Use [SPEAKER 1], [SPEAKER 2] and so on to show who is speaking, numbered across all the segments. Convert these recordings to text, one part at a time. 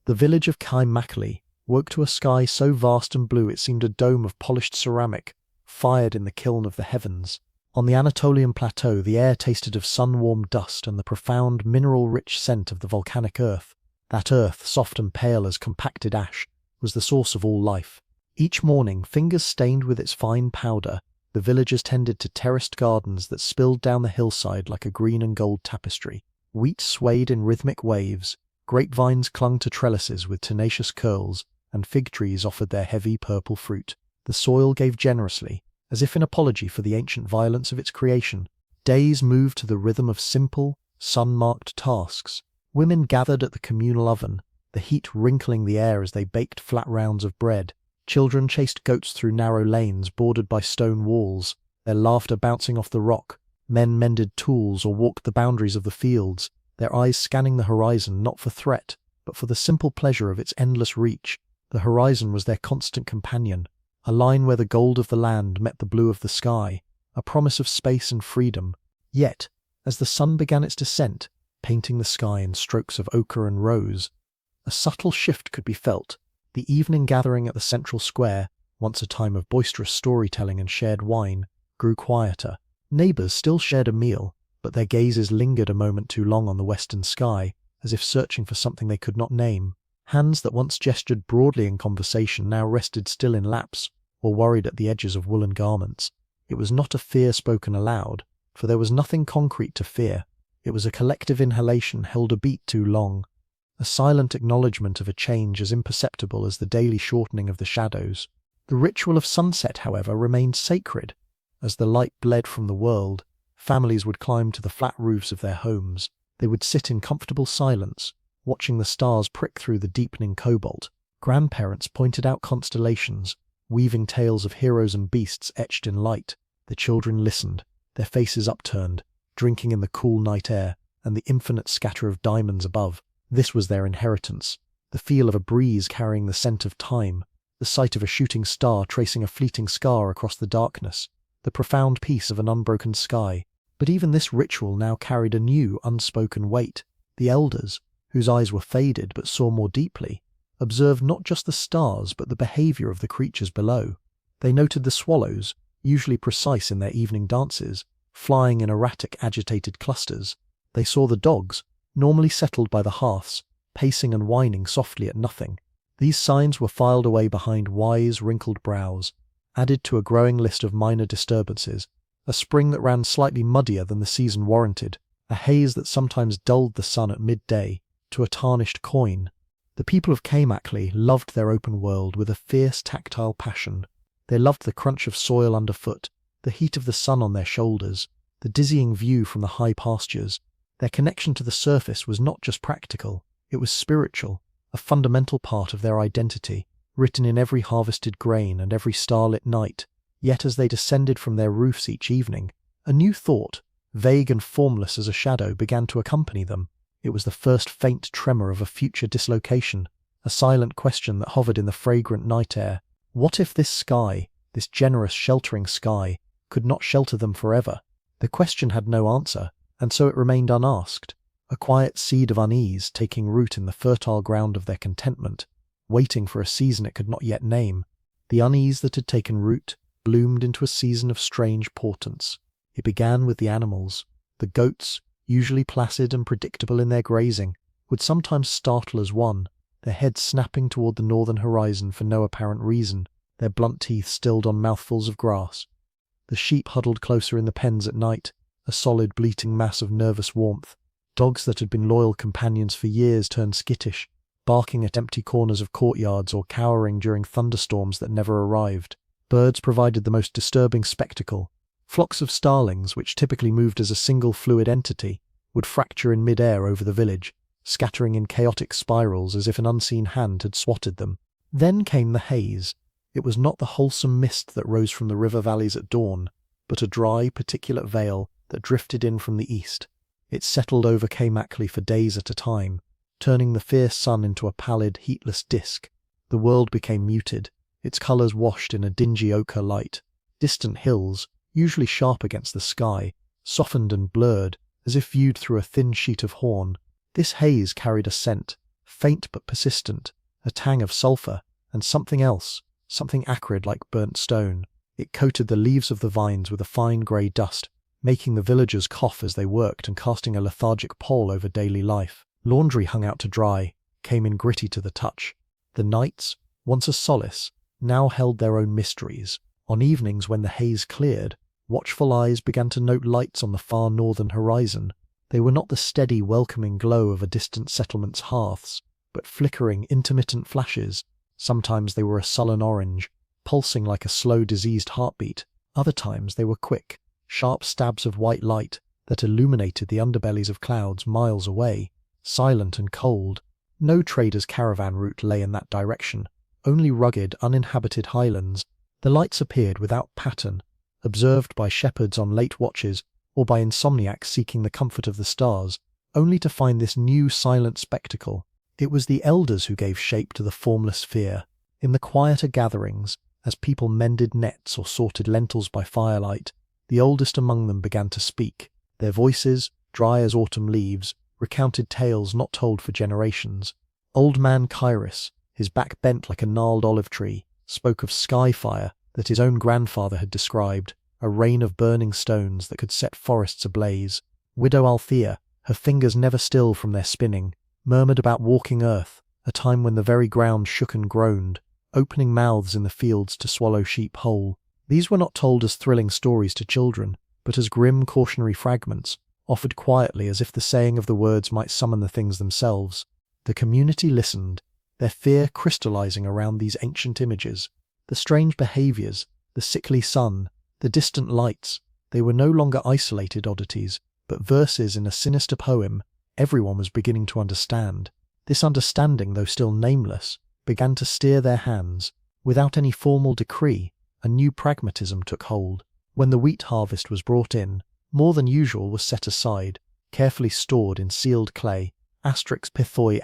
[SPEAKER 1] The village of Kaimakli woke to a sky so vast and blue it seemed a dome of polished ceramic, fired in the kiln of the heavens. On the Anatolian plateau, the air tasted of sun-warmed dust and the profound, mineral-rich scent of the volcanic earth. That earth, soft and pale as compacted ash, was the source of all life. Each morning, fingers stained with its fine powder, the villagers tended to terraced gardens that spilled down the hillside like a green and gold tapestry. Wheat swayed in rhythmic waves, grapevines clung to trellises with tenacious curls, and fig trees offered their heavy purple fruit. The soil gave generously, as if in apology for the ancient violence of its creation. Days moved to the rhythm of simple, sun-marked tasks. Women gathered at the communal oven, the heat wrinkling the air as they baked flat rounds of bread. Children chased goats through narrow lanes bordered by stone walls, their laughter bouncing off the rock. Men mended tools or walked the boundaries of the fields, their eyes scanning the horizon not for threat, but for the simple pleasure of its endless reach. The horizon was their constant companion, a line where the gold of the land met the blue of the sky, a promise of space and freedom. Yet, as the sun began its descent, painting the sky in strokes of ochre and rose, a subtle shift could be felt. The evening gathering at the central square, once a time of boisterous storytelling and shared wine, grew quieter. Neighbours still shared a meal, but their gazes lingered a moment too long on the western sky, as if searching for something they could not name. Hands that once gestured broadly in conversation now rested still in laps, or worried at the edges of woolen garments. It was not a fear spoken aloud, for there was nothing concrete to fear. It was a collective inhalation held a beat too long, a silent acknowledgement of a change as imperceptible as the daily shortening of the shadows. The ritual of sunset, however, remained sacred. As the light bled from the world, families would climb to the flat roofs of their homes. They would sit in comfortable silence, watching the stars prick through the deepening cobalt. Grandparents pointed out constellations, weaving tales of heroes and beasts etched in light. The children listened, their faces upturned, drinking in the cool night air and the infinite scatter of diamonds above. This was their inheritance, the feel of a breeze carrying the scent of time, the sight of a shooting star tracing a fleeting scar across the darkness, the profound peace of an unbroken sky. But even this ritual now carried a new, unspoken weight. The elders, whose eyes were faded but saw more deeply, observed not just the stars but the behaviour of the creatures below. They noted the swallows, usually precise in their evening dances, flying in erratic, agitated clusters. They saw the dogs, normally settled by the hearths, pacing and whining softly at nothing. These signs were filed away behind wise, wrinkled brows, added to a growing list of minor disturbances, a spring that ran slightly muddier than the season warranted, a haze that sometimes dulled the sun at midday to a tarnished coin. The people of Kaimakli loved their open world with a fierce tactile passion. They loved the crunch of soil underfoot, the heat of the sun on their shoulders, the dizzying view from the high pastures. Their connection to the surface was not just practical, it was spiritual, a fundamental part of their identity, written in every harvested grain and every starlit night. Yet as they descended from their roofs each evening, a new thought, vague and formless as a shadow, began to accompany them. It was the first faint tremor of a future dislocation, a silent question that hovered in the fragrant night air. What if this sky, this generous, sheltering sky, could not shelter them forever? The question had no answer, and so it remained unasked, a quiet seed of unease taking root in the fertile ground of their contentment, waiting for a season it could not yet name. The unease that had taken root bloomed into a season of strange portents. It began with the animals. The goats, usually placid and predictable in their grazing, would sometimes startle as one, their heads snapping toward the northern horizon for no apparent reason, their blunt teeth stilled on mouthfuls of grass. The sheep huddled closer in the pens at night, a solid bleating mass of nervous warmth. Dogs that had been loyal companions for years turned skittish, barking at empty corners of courtyards or cowering during thunderstorms that never arrived. Birds provided the most disturbing spectacle. Flocks of starlings, which typically moved as a single fluid entity, would fracture in mid-air over the village, scattering in chaotic spirals as if an unseen hand had swatted them. Then came the haze. It was not the wholesome mist that rose from the river valleys at dawn, but a dry, particulate veil that drifted in from the east. It settled over Kaimakli for days at a time, turning the fierce sun into a pallid, heatless disk. The world became muted, its colours washed in a dingy ochre light. Distant hills, usually sharp against the sky, softened and blurred, as if viewed through a thin sheet of horn. This haze carried a scent, faint but persistent, a tang of sulphur, and something else, something acrid like burnt stone. It coated the leaves of the vines with a fine grey dust, making the villagers cough as they worked and casting a lethargic pall over daily life. Laundry hung out to dry, came in gritty to the touch. The nights, once a solace, now held their own mysteries. On evenings when the haze cleared, watchful eyes began to note lights on the far northern horizon. They were not the steady, welcoming glow of a distant settlement's hearths, but flickering, intermittent flashes. Sometimes they were a sullen orange, pulsing like a slow, diseased heartbeat. Other times they were quick, sharp stabs of white light that illuminated the underbellies of clouds miles away, silent and cold. No trader's caravan route lay in that direction, only rugged, uninhabited highlands. The lights appeared without pattern, observed by shepherds on late watches or by insomniacs seeking the comfort of the stars, only to find this new silent spectacle. It was the elders who gave shape to the formless fear. In the quieter gatherings, as people mended nets or sorted lentils by firelight, the oldest among them began to speak. Their voices, dry as autumn leaves, recounted tales not told for generations. Old man Kairos, his back bent like a gnarled olive tree, spoke of sky fire that his own grandfather had described, a rain of burning stones that could set forests ablaze. Widow Althea, her fingers never still from their spinning, murmured about walking earth, a time when the very ground shook and groaned, opening mouths in the fields to swallow sheep whole. These were not told as thrilling stories to children, but as grim cautionary fragments, offered quietly as if the saying of the words might summon the things themselves. The community listened, their fear crystallizing around these ancient images. The strange behaviors, the sickly sun, the distant lights, they were no longer isolated oddities, but verses in a sinister poem everyone was beginning to understand. This understanding, though still nameless, began to steer their hands. Without any formal decree, a new pragmatism took hold. When the wheat harvest was brought in, more than usual was set aside, carefully stored in sealed clay, pithoi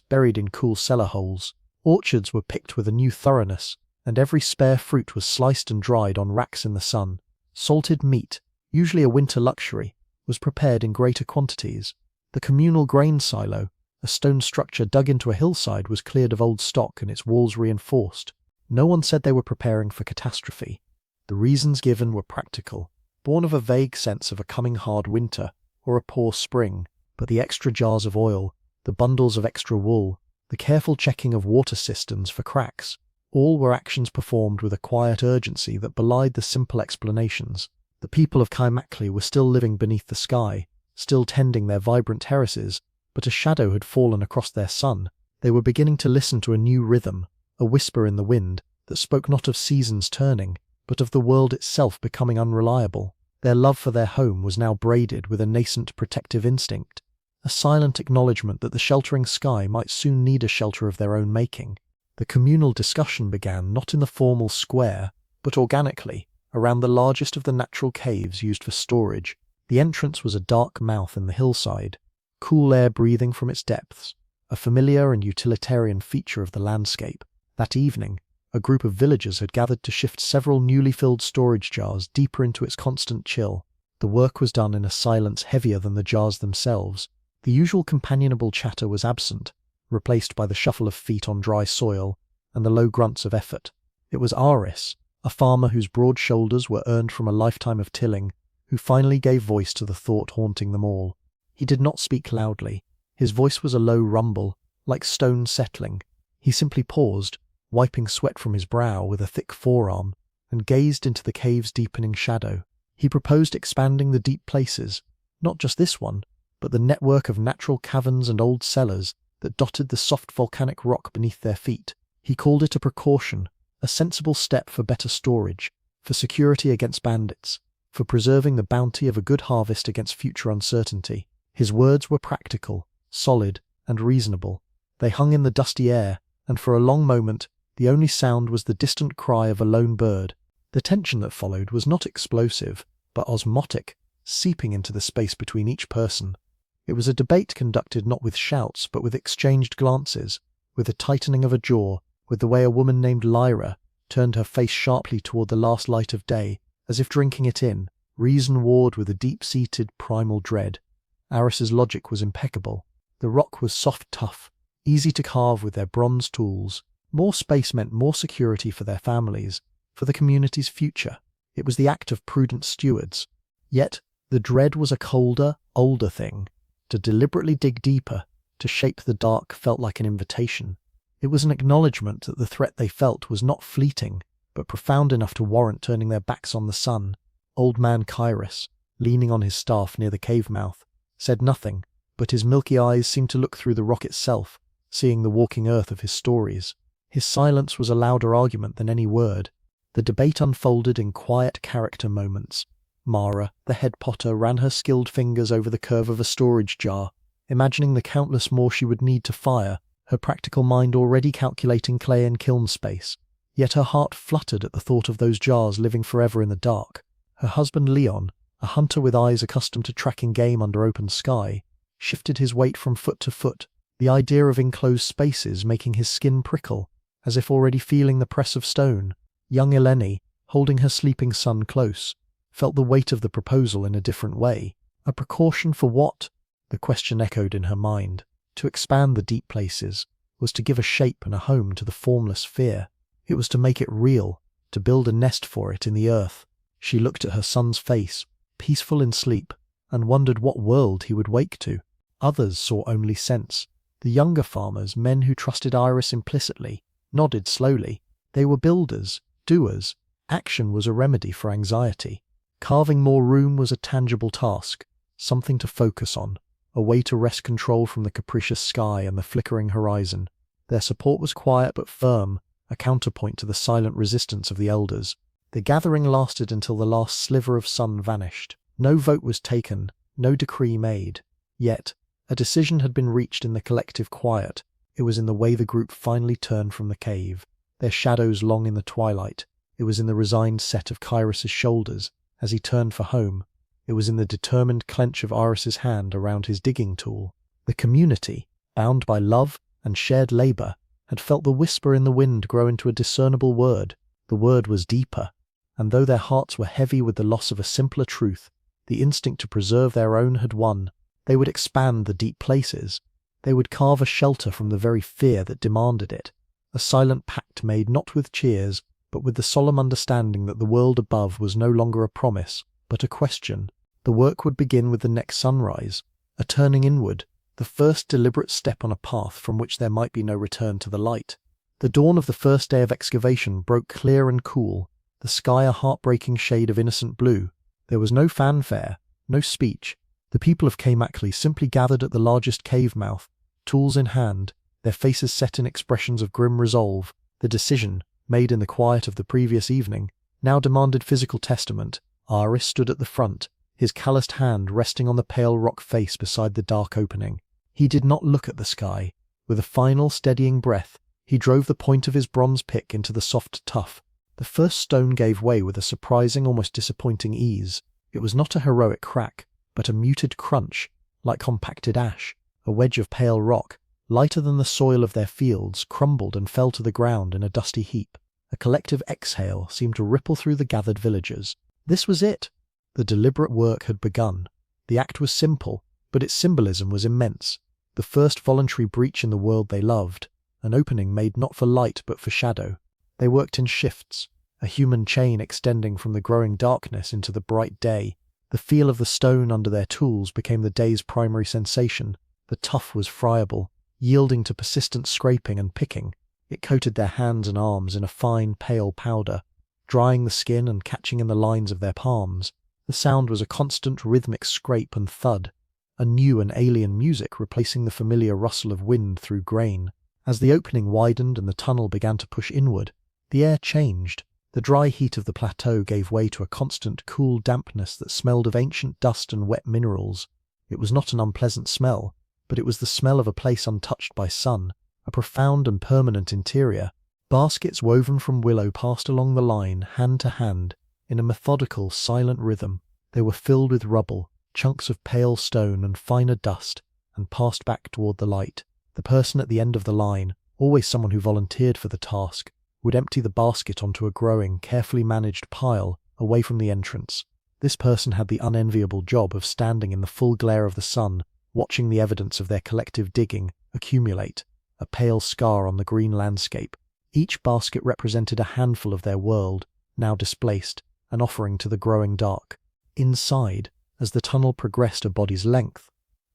[SPEAKER 1] buried in cool cellar holes. Orchards were picked with a new thoroughness, and every spare fruit was sliced and dried on racks in the sun. Salted meat, usually a winter luxury, was prepared in greater quantities. The communal grain silo, a stone structure dug into a hillside, was cleared of old stock and its walls reinforced. No one said they were preparing for catastrophe. The reasons given were practical, born of a vague sense of a coming hard winter or a poor spring, but the extra jars of oil, the bundles of extra wool, the careful checking of water cisterns for cracks, all were actions performed with a quiet urgency that belied the simple explanations. The people of Kaimakli were still living beneath the sky, still tending their vibrant terraces, but a shadow had fallen across their sun. They were beginning to listen to a new rhythm, a whisper in the wind that spoke not of seasons turning, but of the world itself becoming unreliable. Their love for their home was now braided with a nascent protective instinct, a silent acknowledgement that the sheltering sky might soon need a shelter of their own making. The communal discussion began not in the formal square, but organically, around the largest of the natural caves used for storage. The entrance was a dark mouth in the hillside, cool air breathing from its depths, a familiar and utilitarian feature of the landscape. That evening, a group of villagers had gathered to shift several newly filled storage jars deeper into its constant chill. The work was done in a silence heavier than the jars themselves. The usual companionable chatter was absent, replaced by the shuffle of feet on dry soil and the low grunts of effort. It was Aris, a farmer whose broad shoulders were earned from a lifetime of tilling, who finally gave voice to the thought haunting them all. He did not speak loudly. His voice was a low rumble, like stone settling. He simply paused, wiping sweat from his brow with a thick forearm, and gazed into the cave's deepening shadow. He proposed expanding the deep places, not just this one, but the network of natural caverns and old cellars that dotted the soft volcanic rock beneath their feet. He called it a precaution, a sensible step for better storage, for security against bandits, for preserving the bounty of a good harvest against future uncertainty. His words were practical, solid, and reasonable. They hung in the dusty air, and for a long moment the only sound was the distant cry of a lone bird. The tension that followed was not explosive, but osmotic, seeping into the space between each person. It was a debate conducted not with shouts, but with exchanged glances, with the tightening of a jaw, with the way a woman named Lyra turned her face sharply toward the last light of day, as if drinking it in. Reason warred with a deep-seated primal dread. Aris's logic was impeccable. The rock was soft tough, easy to carve with their bronze tools. More space meant more security for their families, for the community's future. It was the act of prudent stewards. Yet, the dread was a colder, older thing. To deliberately dig deeper, to shape the dark, felt like an invitation. It was an acknowledgement that the threat they felt was not fleeting, but profound enough to warrant turning their backs on the sun. Old man Kyrus, leaning on his staff near the cave mouth, said nothing, but his milky eyes seemed to look through the rock itself, seeing the walking earth of his stories. His silence was a louder argument than any word. The debate unfolded in quiet character moments. Mara, the head potter, ran her skilled fingers over the curve of a storage jar, imagining the countless more she would need to fire, her practical mind already calculating clay and kiln space. Yet her heart fluttered at the thought of those jars living forever in the dark. Her husband Leon, a hunter with eyes accustomed to tracking game under open sky, shifted his weight from foot to foot, the idea of enclosed spaces making his skin prickle, as if already feeling the press of stone. Young Eleni, holding her sleeping son close, felt the weight of the proposal in a different way. A precaution for what? The question echoed in her mind. To expand the deep places was to give a shape and a home to the formless fear. It was to make it real, to build a nest for it in the earth. She looked at her son's face, peaceful in sleep, and wondered what world he would wake to. Others saw only sense. The younger farmers, men who trusted Iris implicitly, nodded slowly. They were builders, doers. Action was a remedy for anxiety. Carving more room was a tangible task, something to focus on, a way to wrest control from the capricious sky and the flickering horizon. Their support was quiet but firm, a counterpoint to the silent resistance of the elders. The gathering lasted until the last sliver of sun vanished. No vote was taken, no decree made. Yet, a decision had been reached in the collective quiet. It was in the way the group finally turned from the cave, their shadows long in the twilight. It was in the resigned set of Kyrus's shoulders as he turned for home. It was in the determined clench of Iris's hand around his digging tool. The community, bound by love and shared labour, had felt the whisper in the wind grow into a discernible word. The word was deeper, and though their hearts were heavy with the loss of a simpler truth, the instinct to preserve their own had won. They would expand the deep places. They would carve a shelter from the very fear that demanded it. A silent pact made not with cheers, but with the solemn understanding that the world above was no longer a promise, but a question. The work would begin with the next sunrise, a turning inward, the first deliberate step on a path from which there might be no return to the light. The dawn of the first day of excavation broke clear and cool, the sky a heartbreaking shade of innocent blue. There was no fanfare, no speech. The people of Kamakli simply gathered at the largest cave mouth, tools in hand, their faces set in expressions of grim resolve. The decision, made in the quiet of the previous evening, now demanded physical testament. Iris stood at the front, his calloused hand resting on the pale rock face beside the dark opening. He did not look at the sky. With a final steadying breath, he drove the point of his bronze pick into the soft tuff. The first stone gave way with a surprising, almost disappointing ease. It was not a heroic crack, but a muted crunch, like compacted ash. A wedge of pale rock, lighter than the soil of their fields, crumbled and fell to the ground in a dusty heap. A collective exhale seemed to ripple through the gathered villagers. This was it. The deliberate work had begun. The act was simple, but its symbolism was immense. The first voluntary breach in the world they loved, an opening made not for light but for shadow. They worked in shifts, a human chain extending from the growing darkness into the bright day. The feel of the stone under their tools became the day's primary sensation. The tuff was friable, yielding to persistent scraping and picking. It coated their hands and arms in a fine, pale powder, drying the skin and catching in the lines of their palms. The sound was a constant rhythmic scrape and thud, a new and alien music replacing the familiar rustle of wind through grain. As the opening widened and the tunnel began to push inward, the air changed. The dry heat of the plateau gave way to a constant cool dampness that smelled of ancient dust and wet minerals. It was not an unpleasant smell, but it was the smell of a place untouched by sun, a profound and permanent interior. Baskets woven from willow passed along the line, hand to hand, in a methodical, silent rhythm. They were filled with rubble, chunks of pale stone and finer dust, and passed back toward the light. The person at the end of the line, always someone who volunteered for the task, would empty the basket onto a growing, carefully managed pile away from the entrance. This person had the unenviable job of standing in the full glare of the sun, watching the evidence of their collective digging accumulate. a pale scar on the green landscape. Each basket represented a handful of their world, now displaced, an offering to the growing dark. Inside, as the tunnel progressed a body's length,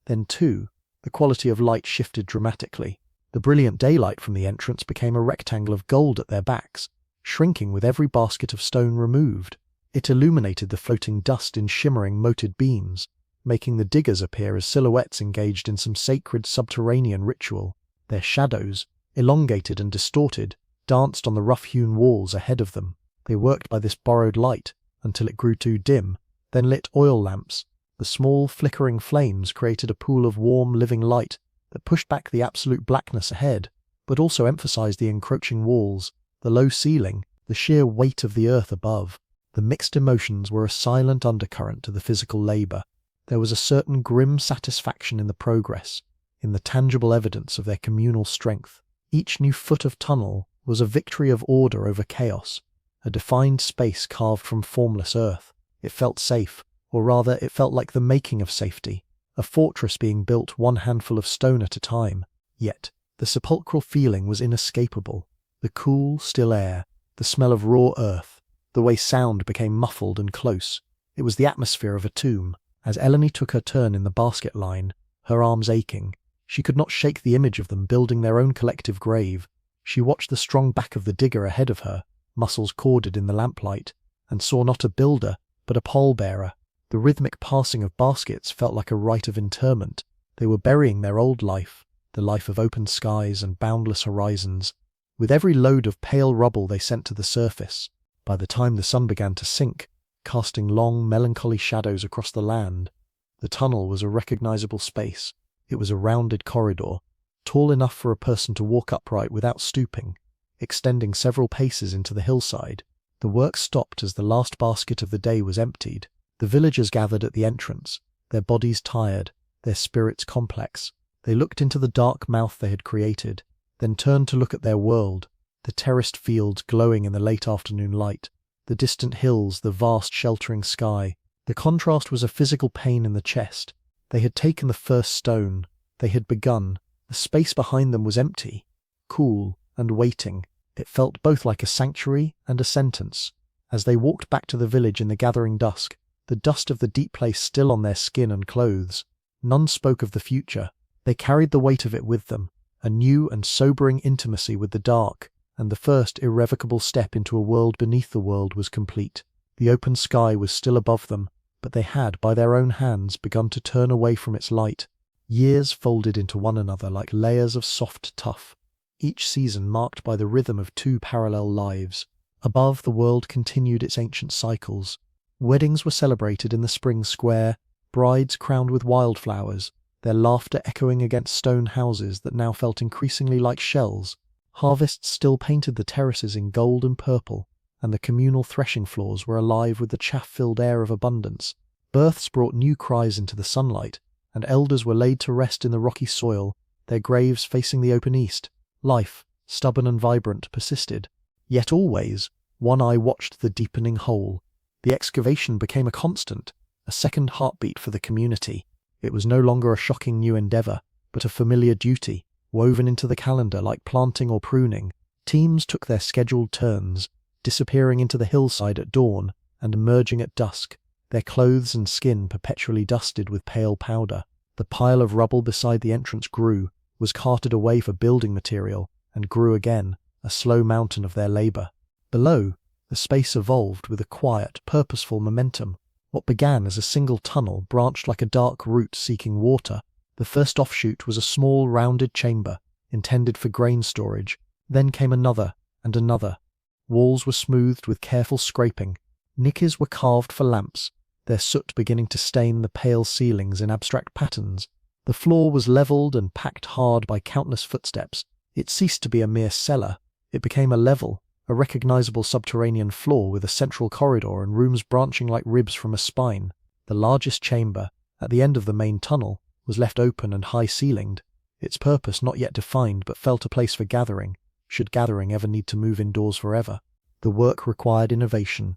[SPEAKER 1] then too, the quality of light shifted dramatically. The brilliant daylight from the entrance became a rectangle of gold at their backs, shrinking with every basket of stone removed. It illuminated the floating dust in shimmering moted beams, making the diggers appear as silhouettes engaged in some sacred subterranean ritual. Their shadows, elongated and distorted, danced on the rough-hewn walls ahead of them. They worked by this borrowed light until it grew too dim, then lit oil lamps. The small, flickering flames created a pool of warm, living light that pushed back the absolute blackness ahead, but also emphasized the encroaching walls, the low ceiling, the sheer weight of the earth above. The mixed emotions were a silent undercurrent to the physical labor. There was a certain grim satisfaction in the progress, in the tangible evidence of their communal strength. Each new foot of tunnel was a victory of order over chaos, a defined space carved from formless earth. It felt safe, or rather it felt like the making of safety, a fortress being built one handful of stone at a time. Yet, the sepulchral feeling was inescapable. The cool, still air, the smell of raw earth, the way sound became muffled and close. It was the atmosphere of a tomb. As Eleni took her turn in the basket line, her arms aching, she could not shake the image of them building their own collective grave. She watched the strong back of the digger ahead of her, muscles corded in the lamplight, and saw not a builder, but a pole-bearer. The rhythmic passing of baskets felt like a rite of interment. They were burying their old life, the life of open skies and boundless horizons, with every load of pale rubble they sent to the surface. By the time the sun began to sink, casting long, melancholy shadows across the land, the tunnel was a recognizable space. It was a rounded corridor, tall enough for a person to walk upright without stooping, extending several paces into the hillside. The work stopped as the last basket of the day was emptied. The villagers gathered at the entrance, their bodies tired, their spirits complex. They looked into the dark mouth they had created, then turned to look at their world, the terraced fields glowing in the late afternoon light, the distant hills, the vast sheltering sky. The contrast was a physical pain in the chest. They had taken the first stone. They had begun. The space behind them was empty, cool, and waiting. It felt both like a sanctuary and a sentence. As they walked back to the village in the gathering dusk, the dust of the deep place still on their skin and clothes, none spoke of the future. They carried the weight of it with them, a new and sobering intimacy with the dark, and the first irrevocable step into a world beneath the world was complete. The open sky was still above them, but they had, by their own hands, begun to turn away from its light. Years folded into one another like layers of soft tuff, each season marked by the rhythm of two parallel lives. Above, the world continued its ancient cycles. Weddings were celebrated in the spring square, brides crowned with wildflowers, their laughter echoing against stone houses that now felt increasingly like shells. Harvests still painted the terraces in gold and purple, and the communal threshing floors were alive with the chaff-filled air of abundance. Births brought new cries into the sunlight, and elders were laid to rest in the rocky soil, their graves facing the open east. Life, stubborn and vibrant, persisted. Yet always, one eye watched the deepening hole. The excavation became a constant, a second heartbeat for the community. It was no longer a shocking new endeavor, but a familiar duty, woven into the calendar like planting or pruning. Teams took their scheduled turns, disappearing into the hillside at dawn and emerging at dusk, their clothes and skin perpetually dusted with pale powder. The pile of rubble beside the entrance grew, was carted away for building material, and grew again, a slow mountain of their labor. Below, the space evolved with a quiet, purposeful momentum. What began as a single tunnel branched like a dark root seeking water. The first offshoot was a small, rounded chamber, intended for grain storage. Then came another, and another. Walls were smoothed with careful scraping. Niches were carved for lamps, their soot beginning to stain the pale ceilings in abstract patterns. The floor was levelled and packed hard by countless footsteps. It ceased to be a mere cellar. It became a level, a recognizable subterranean floor with a central corridor and rooms branching like ribs from a spine. The largest chamber, at the end of the main tunnel, was left open and high-ceilinged, its purpose not yet defined but felt a place for gathering, should gathering ever need to move indoors forever. The work required innovation.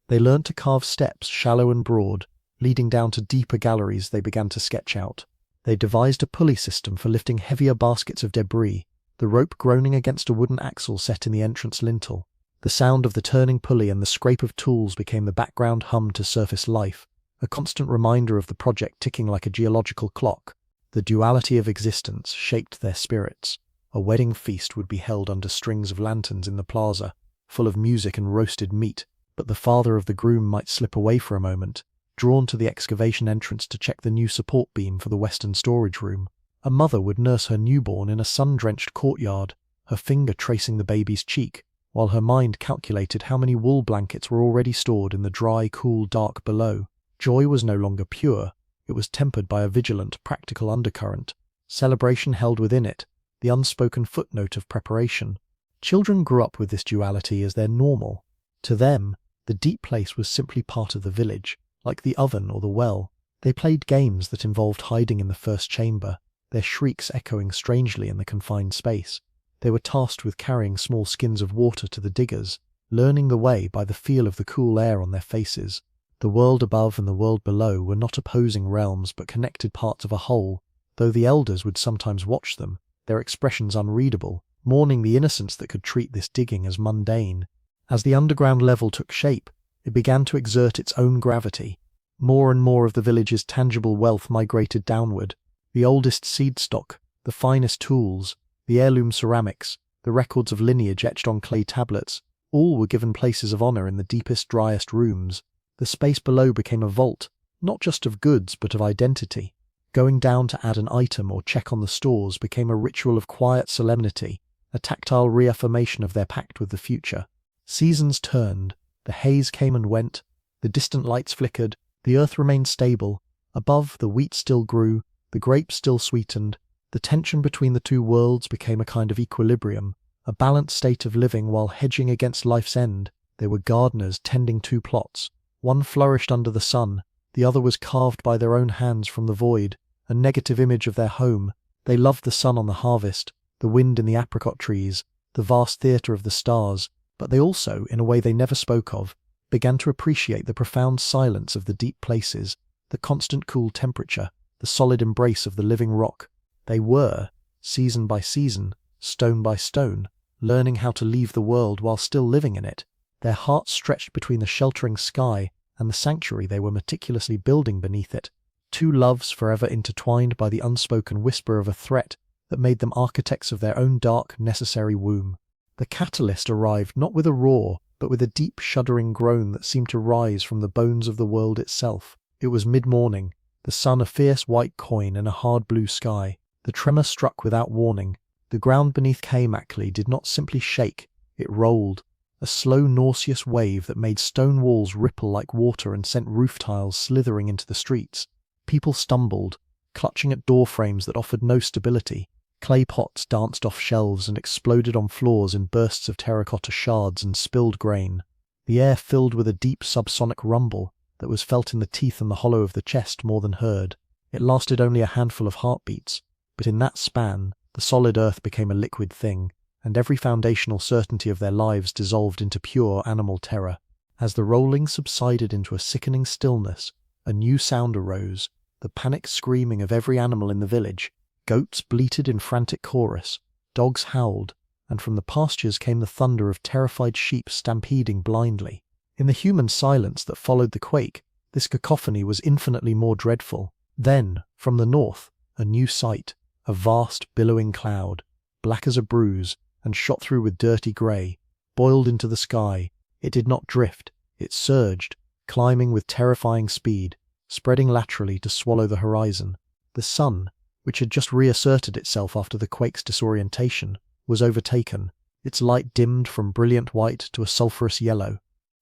[SPEAKER 1] They learned to carve steps shallow and broad, leading down to deeper galleries they began to sketch out. They devised a pulley system for lifting heavier baskets of debris, the rope groaning against a wooden axle set in the entrance lintel. The sound of the turning pulley and the scrape of tools became the background hum to surface life, a constant reminder of the project ticking like a geological clock. The duality of existence shaped their spirits. A wedding feast would be held under strings of lanterns in the plaza, full of music and roasted meat, but the father of the groom might slip away for a moment, drawn to the excavation entrance to check the new support beam for the western storage room. A mother would nurse her newborn in a sun-drenched courtyard, her finger tracing the baby's cheek, while her mind calculated how many wool blankets were already stored in the dry, cool dark below. Joy was no longer pure, it was tempered by a vigilant, practical undercurrent. Celebration held within it the unspoken footnote of preparation. Children grew up with this duality as their normal. To them, the deep place was simply part of the village, like the oven or the well. They played games that involved hiding in the first chamber, their shrieks echoing strangely in the confined space. They were tasked with carrying small skins of water to the diggers, learning the way by the feel of the cool air on their faces. The world above and the world below were not opposing realms but connected parts of a whole, though the elders would sometimes watch them, their expressions unreadable, mourning the innocence that could treat this digging as mundane. As the underground level took shape, it began to exert its own gravity. More and more of the village's tangible wealth migrated downward. The oldest seed stock, the finest tools, the heirloom ceramics, the records of lineage etched on clay tablets, all were given places of honor in the deepest, driest rooms. The space below became a vault, not just of goods but of identity. Going down to add an item or check on the stores became a ritual of quiet solemnity, a tactile reaffirmation of their pact with the future. Seasons turned, the haze came and went, the distant lights flickered, the earth remained stable. Above, the wheat still grew, the grapes still sweetened. The tension between the two worlds became a kind of equilibrium, a balanced state of living while hedging against life's end. They were gardeners tending two plots. One flourished under the sun, the other was carved by their own hands from the void, a negative image of their home. They loved the sun on the harvest, the wind in the apricot trees, the vast theatre of the stars, but they also, in a way they never spoke of, began to appreciate the profound silence of the deep places, the constant cool temperature, the solid embrace of the living rock. They were, season by season, stone by stone, learning how to leave the world while still living in it. Their hearts stretched between the sheltering sky and the sanctuary they were meticulously building beneath it, two loves forever intertwined by the unspoken whisper of a threat that made them architects of their own dark, necessary womb. The catalyst arrived not with a roar, but with a deep, shuddering groan that seemed to rise from the bones of the world itself. It was mid-morning, the sun a fierce white coin in a hard blue sky. The tremor struck without warning. The ground beneath Kaymakli did not simply shake, it rolled, a slow, nauseous wave that made stone walls ripple like water and sent roof tiles slithering into the streets. People stumbled, clutching at door frames that offered no stability. Clay pots danced off shelves and exploded on floors in bursts of terracotta shards and spilled grain. The air filled with a deep subsonic rumble that was felt in the teeth and the hollow of the chest more than heard. It lasted only a handful of heartbeats, but in that span, the solid earth became a liquid thing, and every foundational certainty of their lives dissolved into pure animal terror. As the rolling subsided into a sickening stillness, a new sound arose, the panicked screaming of every animal in the village. Goats bleated in frantic chorus, dogs howled, and from the pastures came the thunder of terrified sheep stampeding blindly. In the human silence that followed the quake, this cacophony was infinitely more dreadful. Then, from the north, a new sight, a vast billowing cloud, black as a bruise, and shot through with dirty grey, boiled into the sky. It did not drift, it surged, climbing with terrifying speed, spreading laterally to swallow the horizon. The sun, which had just reasserted itself after the quake's disorientation, was overtaken. Its light dimmed from brilliant white to a sulphurous yellow,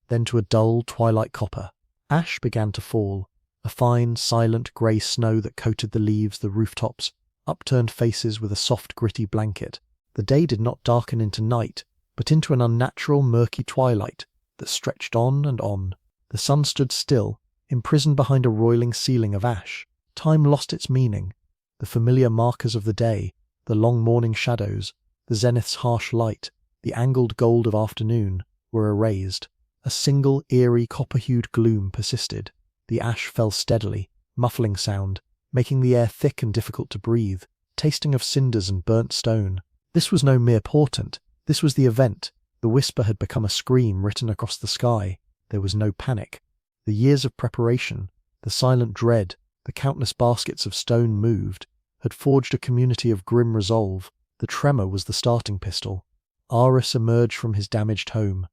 [SPEAKER 1] then to a dull twilight copper. Ash began to fall, a fine, silent grey snow that coated the leaves, the rooftops, upturned faces with a soft, gritty blanket. The day did not darken into night, but into an unnatural, murky twilight that stretched on and on. The sun stood still, imprisoned behind a roiling ceiling of ash. Time lost its meaning. The familiar markers of the day, the long morning shadows, the zenith's harsh light, the angled gold of afternoon, were erased. A single, eerie, copper-hued gloom persisted. The ash fell steadily, muffling sound, making the air thick and difficult to breathe, tasting of cinders and burnt stone. This was no mere portent. This was the event. The whisper had become a scream written across the sky. There was no panic. The years of preparation, the silent dread, the countless baskets of stone moved, had forged a community of grim resolve. The tremor was the starting pistol. Aris emerged from his damaged home,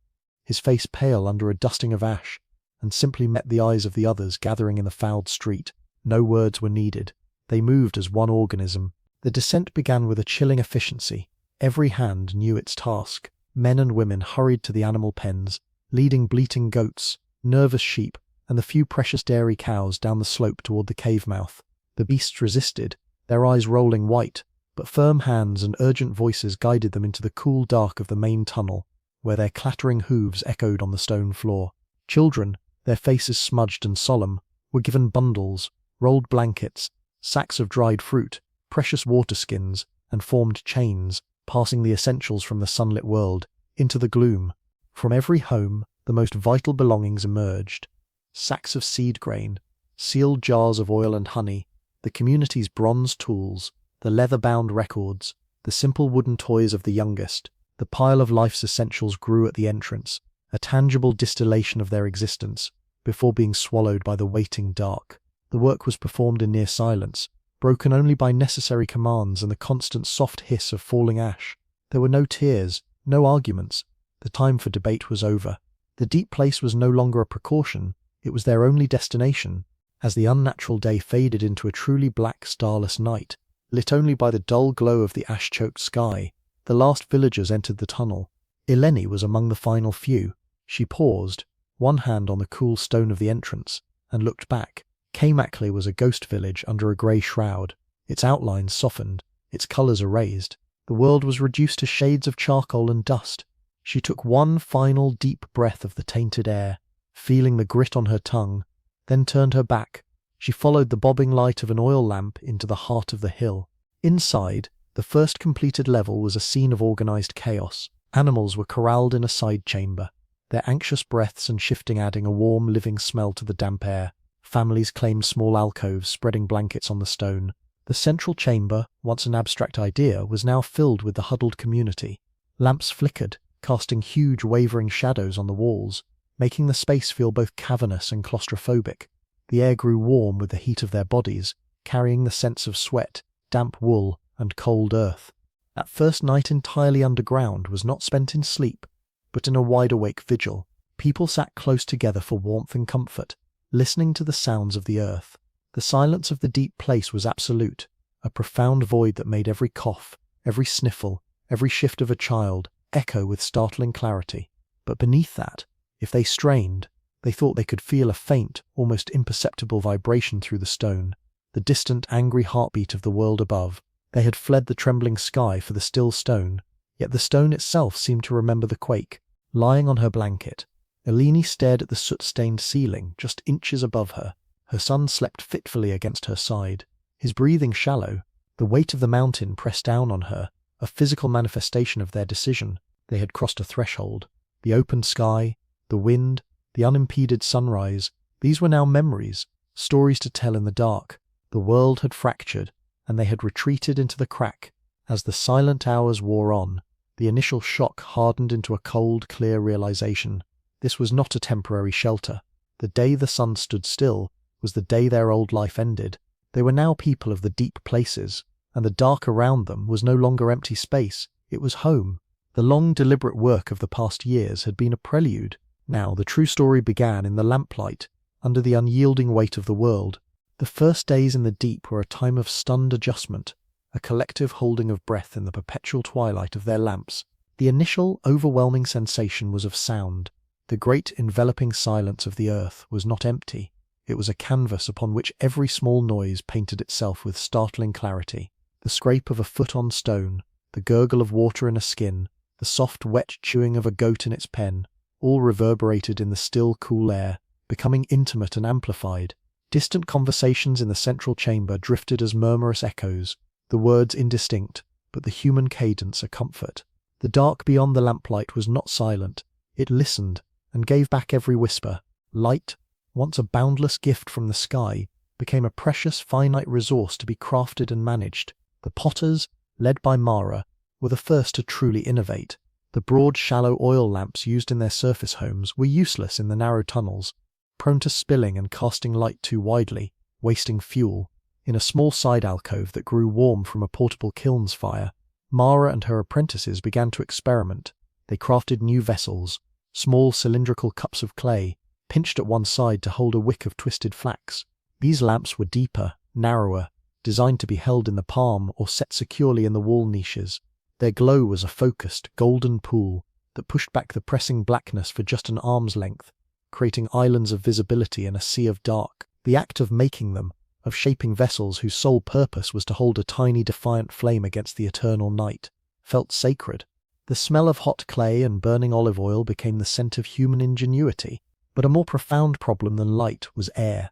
[SPEAKER 1] his face pale under a dusting of ash, and simply met the eyes of the others gathering in the fouled street. No words were needed. They moved as one organism. The descent began with a chilling efficiency. Every hand knew its task. Men and women hurried to the animal pens, leading bleating goats, nervous sheep, and the few precious dairy cows down the slope toward the cave mouth. The beasts resisted, their eyes rolling white, but firm hands and urgent voices guided them into the cool dark of the main tunnel, where their clattering hooves echoed on the stone floor. Children, their faces smudged and solemn, were given bundles, rolled blankets, sacks of dried fruit, precious water skins, and formed chains, passing the essentials from the sunlit world into the gloom. From every home, the most vital belongings emerged. Sacks of seed grain, sealed jars of oil and honey, the community's bronze tools, the leather-bound records, the simple wooden toys of the youngest. The pile of life's essentials grew at the entrance, a tangible distillation of their existence, before being swallowed by the waiting dark. The work was performed in near silence, broken only by necessary commands and the constant soft hiss of falling ash. There were no tears, no arguments. The time for debate was over. The deep place was no longer a precaution, it was their only destination. As the unnatural day faded into a truly black, starless night, lit only by the dull glow of the ash-choked sky, the last villagers entered the tunnel. Eleni was among the final few. She paused, one hand on the cool stone of the entrance, and looked back. Kaymakli was a ghost village under a grey shroud, its outlines softened, its colours erased. The world was reduced to shades of charcoal and dust. She took one final deep breath of the tainted air, feeling the grit on her tongue, then turned her back. She followed the bobbing light of an oil lamp into the heart of the hill. Inside, the first completed level was a scene of organised chaos. Animals were corralled in a side chamber, their anxious breaths and shifting adding a warm, living smell to the damp air. Families claimed small alcoves, spreading blankets on the stone. The central chamber, once an abstract idea, was now filled with the huddled community. Lamps flickered, casting huge wavering shadows on the walls, making the space feel both cavernous and claustrophobic. The air grew warm with the heat of their bodies, carrying the scents of sweat, damp wool, and cold earth. That first night entirely underground was not spent in sleep, but in a wide-awake vigil. People sat close together for warmth and comfort, listening to the sounds of the earth. The silence of the deep place was absolute, a profound void that made every cough, every sniffle, every shift of a child echo with startling clarity. But beneath that, if they strained, they thought they could feel a faint, almost imperceptible vibration through the stone, the distant, angry heartbeat of the world above. They had fled the trembling sky for the still stone, yet the stone itself seemed to remember the quake. Lying on her blanket, Eleni stared at the soot-stained ceiling just inches above her. Her son slept fitfully against her side, his breathing shallow. The weight of the mountain pressed down on her, a physical manifestation of their decision. They had crossed a threshold. The open sky, the wind, the unimpeded sunrise, these were now memories, stories to tell in the dark. The world had fractured, and they had retreated into the crack. As the silent hours wore on, the initial shock hardened into a cold, clear realization. This was not a temporary shelter. The day the sun stood still was the day their old life ended. They were now people of the deep places, and the dark around them was no longer empty space, it was home. The long, deliberate work of the past years had been a prelude. Now the true story began in the lamplight, under the unyielding weight of the world. The first days in the deep were a time of stunned adjustment, a collective holding of breath in the perpetual twilight of their lamps. The initial, overwhelming sensation was of sound. The great enveloping silence of the earth was not empty. It was a canvas upon which every small noise painted itself with startling clarity. The scrape of a foot on stone, the gurgle of water in a skin, the soft, wet chewing of a goat in its pen, all reverberated in the still, cool air, becoming intimate and amplified. Distant conversations in the central chamber drifted as murmurous echoes, the words indistinct, but the human cadence a comfort. The dark beyond the lamplight was not silent. It listened, and gave back every whisper. Light, once a boundless gift from the sky, became a precious finite resource to be crafted and managed. The potters, led by Mara, were the first to truly innovate. The broad, shallow oil lamps used in their surface homes were useless in the narrow tunnels, prone to spilling and casting light too widely, wasting fuel. In a small side alcove that grew warm from a portable kiln's fire, Mara and her apprentices began to experiment. They crafted new vessels, small cylindrical cups of clay, pinched at one side to hold a wick of twisted flax. These lamps were deeper, narrower, designed to be held in the palm or set securely in the wall niches. Their glow was a focused, golden pool that pushed back the pressing blackness for just an arm's length, creating islands of visibility in a sea of dark. The act of making them, of shaping vessels whose sole purpose was to hold a tiny defiant flame against the eternal night, felt sacred. The smell of hot clay and burning olive oil became the scent of human ingenuity. But a more profound problem than light was air.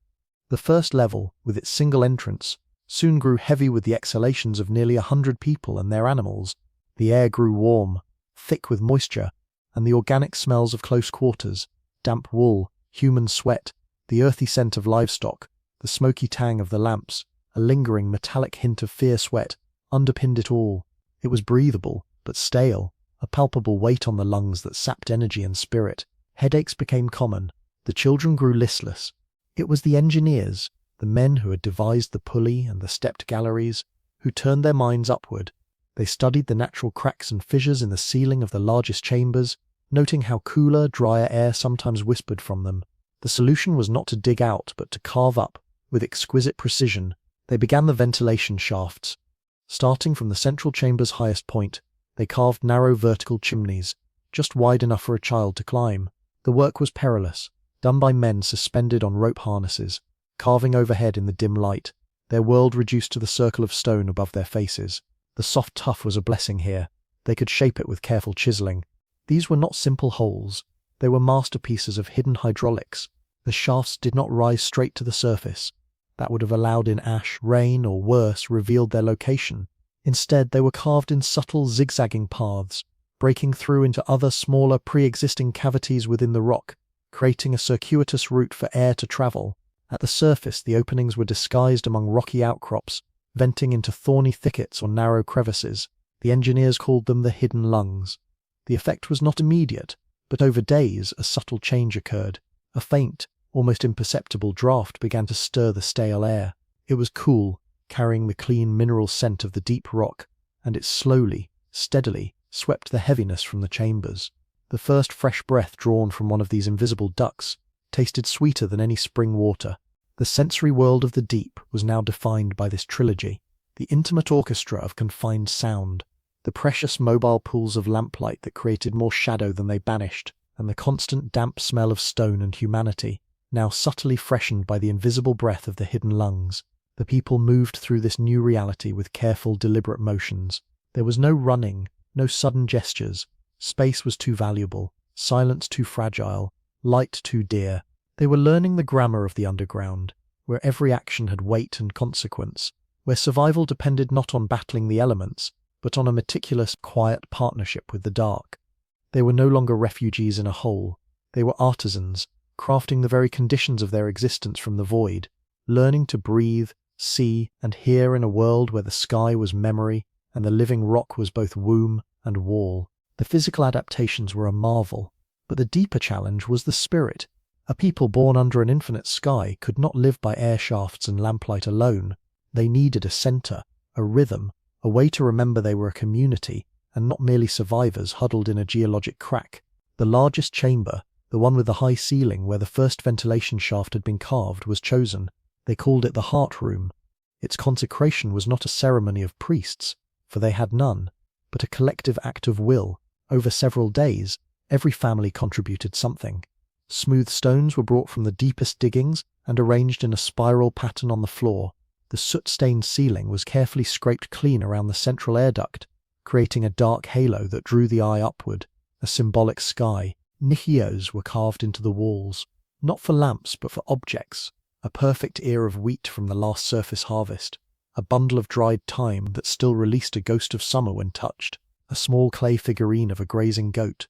[SPEAKER 1] The first level, with its single entrance, soon grew heavy with the exhalations of nearly 100 people and their animals. The air grew warm, thick with moisture, and the organic smells of close quarters, damp wool, human sweat, the earthy scent of livestock, the smoky tang of the lamps, a lingering metallic hint of fierce sweat, underpinned it all. It was breathable, but stale, a palpable weight on the lungs that sapped energy and spirit. Headaches became common. The children grew listless. It was the engineers, the men who had devised the pulley and the stepped galleries, who turned their minds upward. They studied the natural cracks and fissures in the ceiling of the largest chambers, noting how cooler, drier air sometimes whispered from them. The solution was not to dig out, but to carve up. With exquisite precision, they began the ventilation shafts. Starting from the central chamber's highest point, they carved narrow vertical chimneys, just wide enough for a child to climb. The work was perilous, done by men suspended on rope harnesses, carving overhead in the dim light, their world reduced to the circle of stone above their faces. The soft tuff was a blessing here. They could shape it with careful chiseling. These were not simple holes. They were masterpieces of hidden hydraulics. The shafts did not rise straight to the surface. That would have allowed in ash, rain, or worse, revealed their location. Instead, they were carved in subtle, zigzagging paths, breaking through into other smaller pre-existing cavities within the rock, creating a circuitous route for air to travel. At the surface, the openings were disguised among rocky outcrops, venting into thorny thickets or narrow crevices. The engineers called them the hidden lungs. The effect was not immediate, but over days a subtle change occurred. A faint, almost imperceptible draught began to stir the stale air. It was cool, carrying the clean mineral scent of the deep rock, and it slowly, steadily, swept the heaviness from the chambers. The first fresh breath drawn from one of these invisible ducts tasted sweeter than any spring water. The sensory world of the deep was now defined by this trilogy: the intimate orchestra of confined sound, the precious mobile pools of lamplight that created more shadow than they banished, and the constant damp smell of stone and humanity, now subtly freshened by the invisible breath of the hidden lungs. The people moved through this new reality with careful, deliberate motions. There was no running, no sudden gestures. Space was too valuable, silence too fragile, light too dear. They were learning the grammar of the underground, where every action had weight and consequence, where survival depended not on battling the elements, but on a meticulous, quiet partnership with the dark. They were no longer refugees in a hole. They were artisans, crafting the very conditions of their existence from the void, learning to breathe, see, and hear in a world where the sky was memory and the living rock was both womb and wall. The physical adaptations were a marvel, but the deeper challenge was the spirit. A people born under an infinite sky could not live by air shafts and lamplight alone. They needed a center, a rhythm, a way to remember they were a community, and not merely survivors huddled in a geologic crack. The largest chamber, the one with the high ceiling where the first ventilation shaft had been carved, was chosen. They called it the heart room. Its consecration was not a ceremony of priests, for they had none, but a collective act of will. Over several days, every family contributed something. Smooth stones were brought from the deepest diggings and arranged in a spiral pattern on the floor. The soot-stained ceiling was carefully scraped clean around the central air duct, creating a dark halo that drew the eye upward, a symbolic sky. Nichios were carved into the walls, not for lamps but for objects: a perfect ear of wheat from the last surface harvest, a bundle of dried thyme that still released a ghost of summer when touched, a small clay figurine of a grazing goat.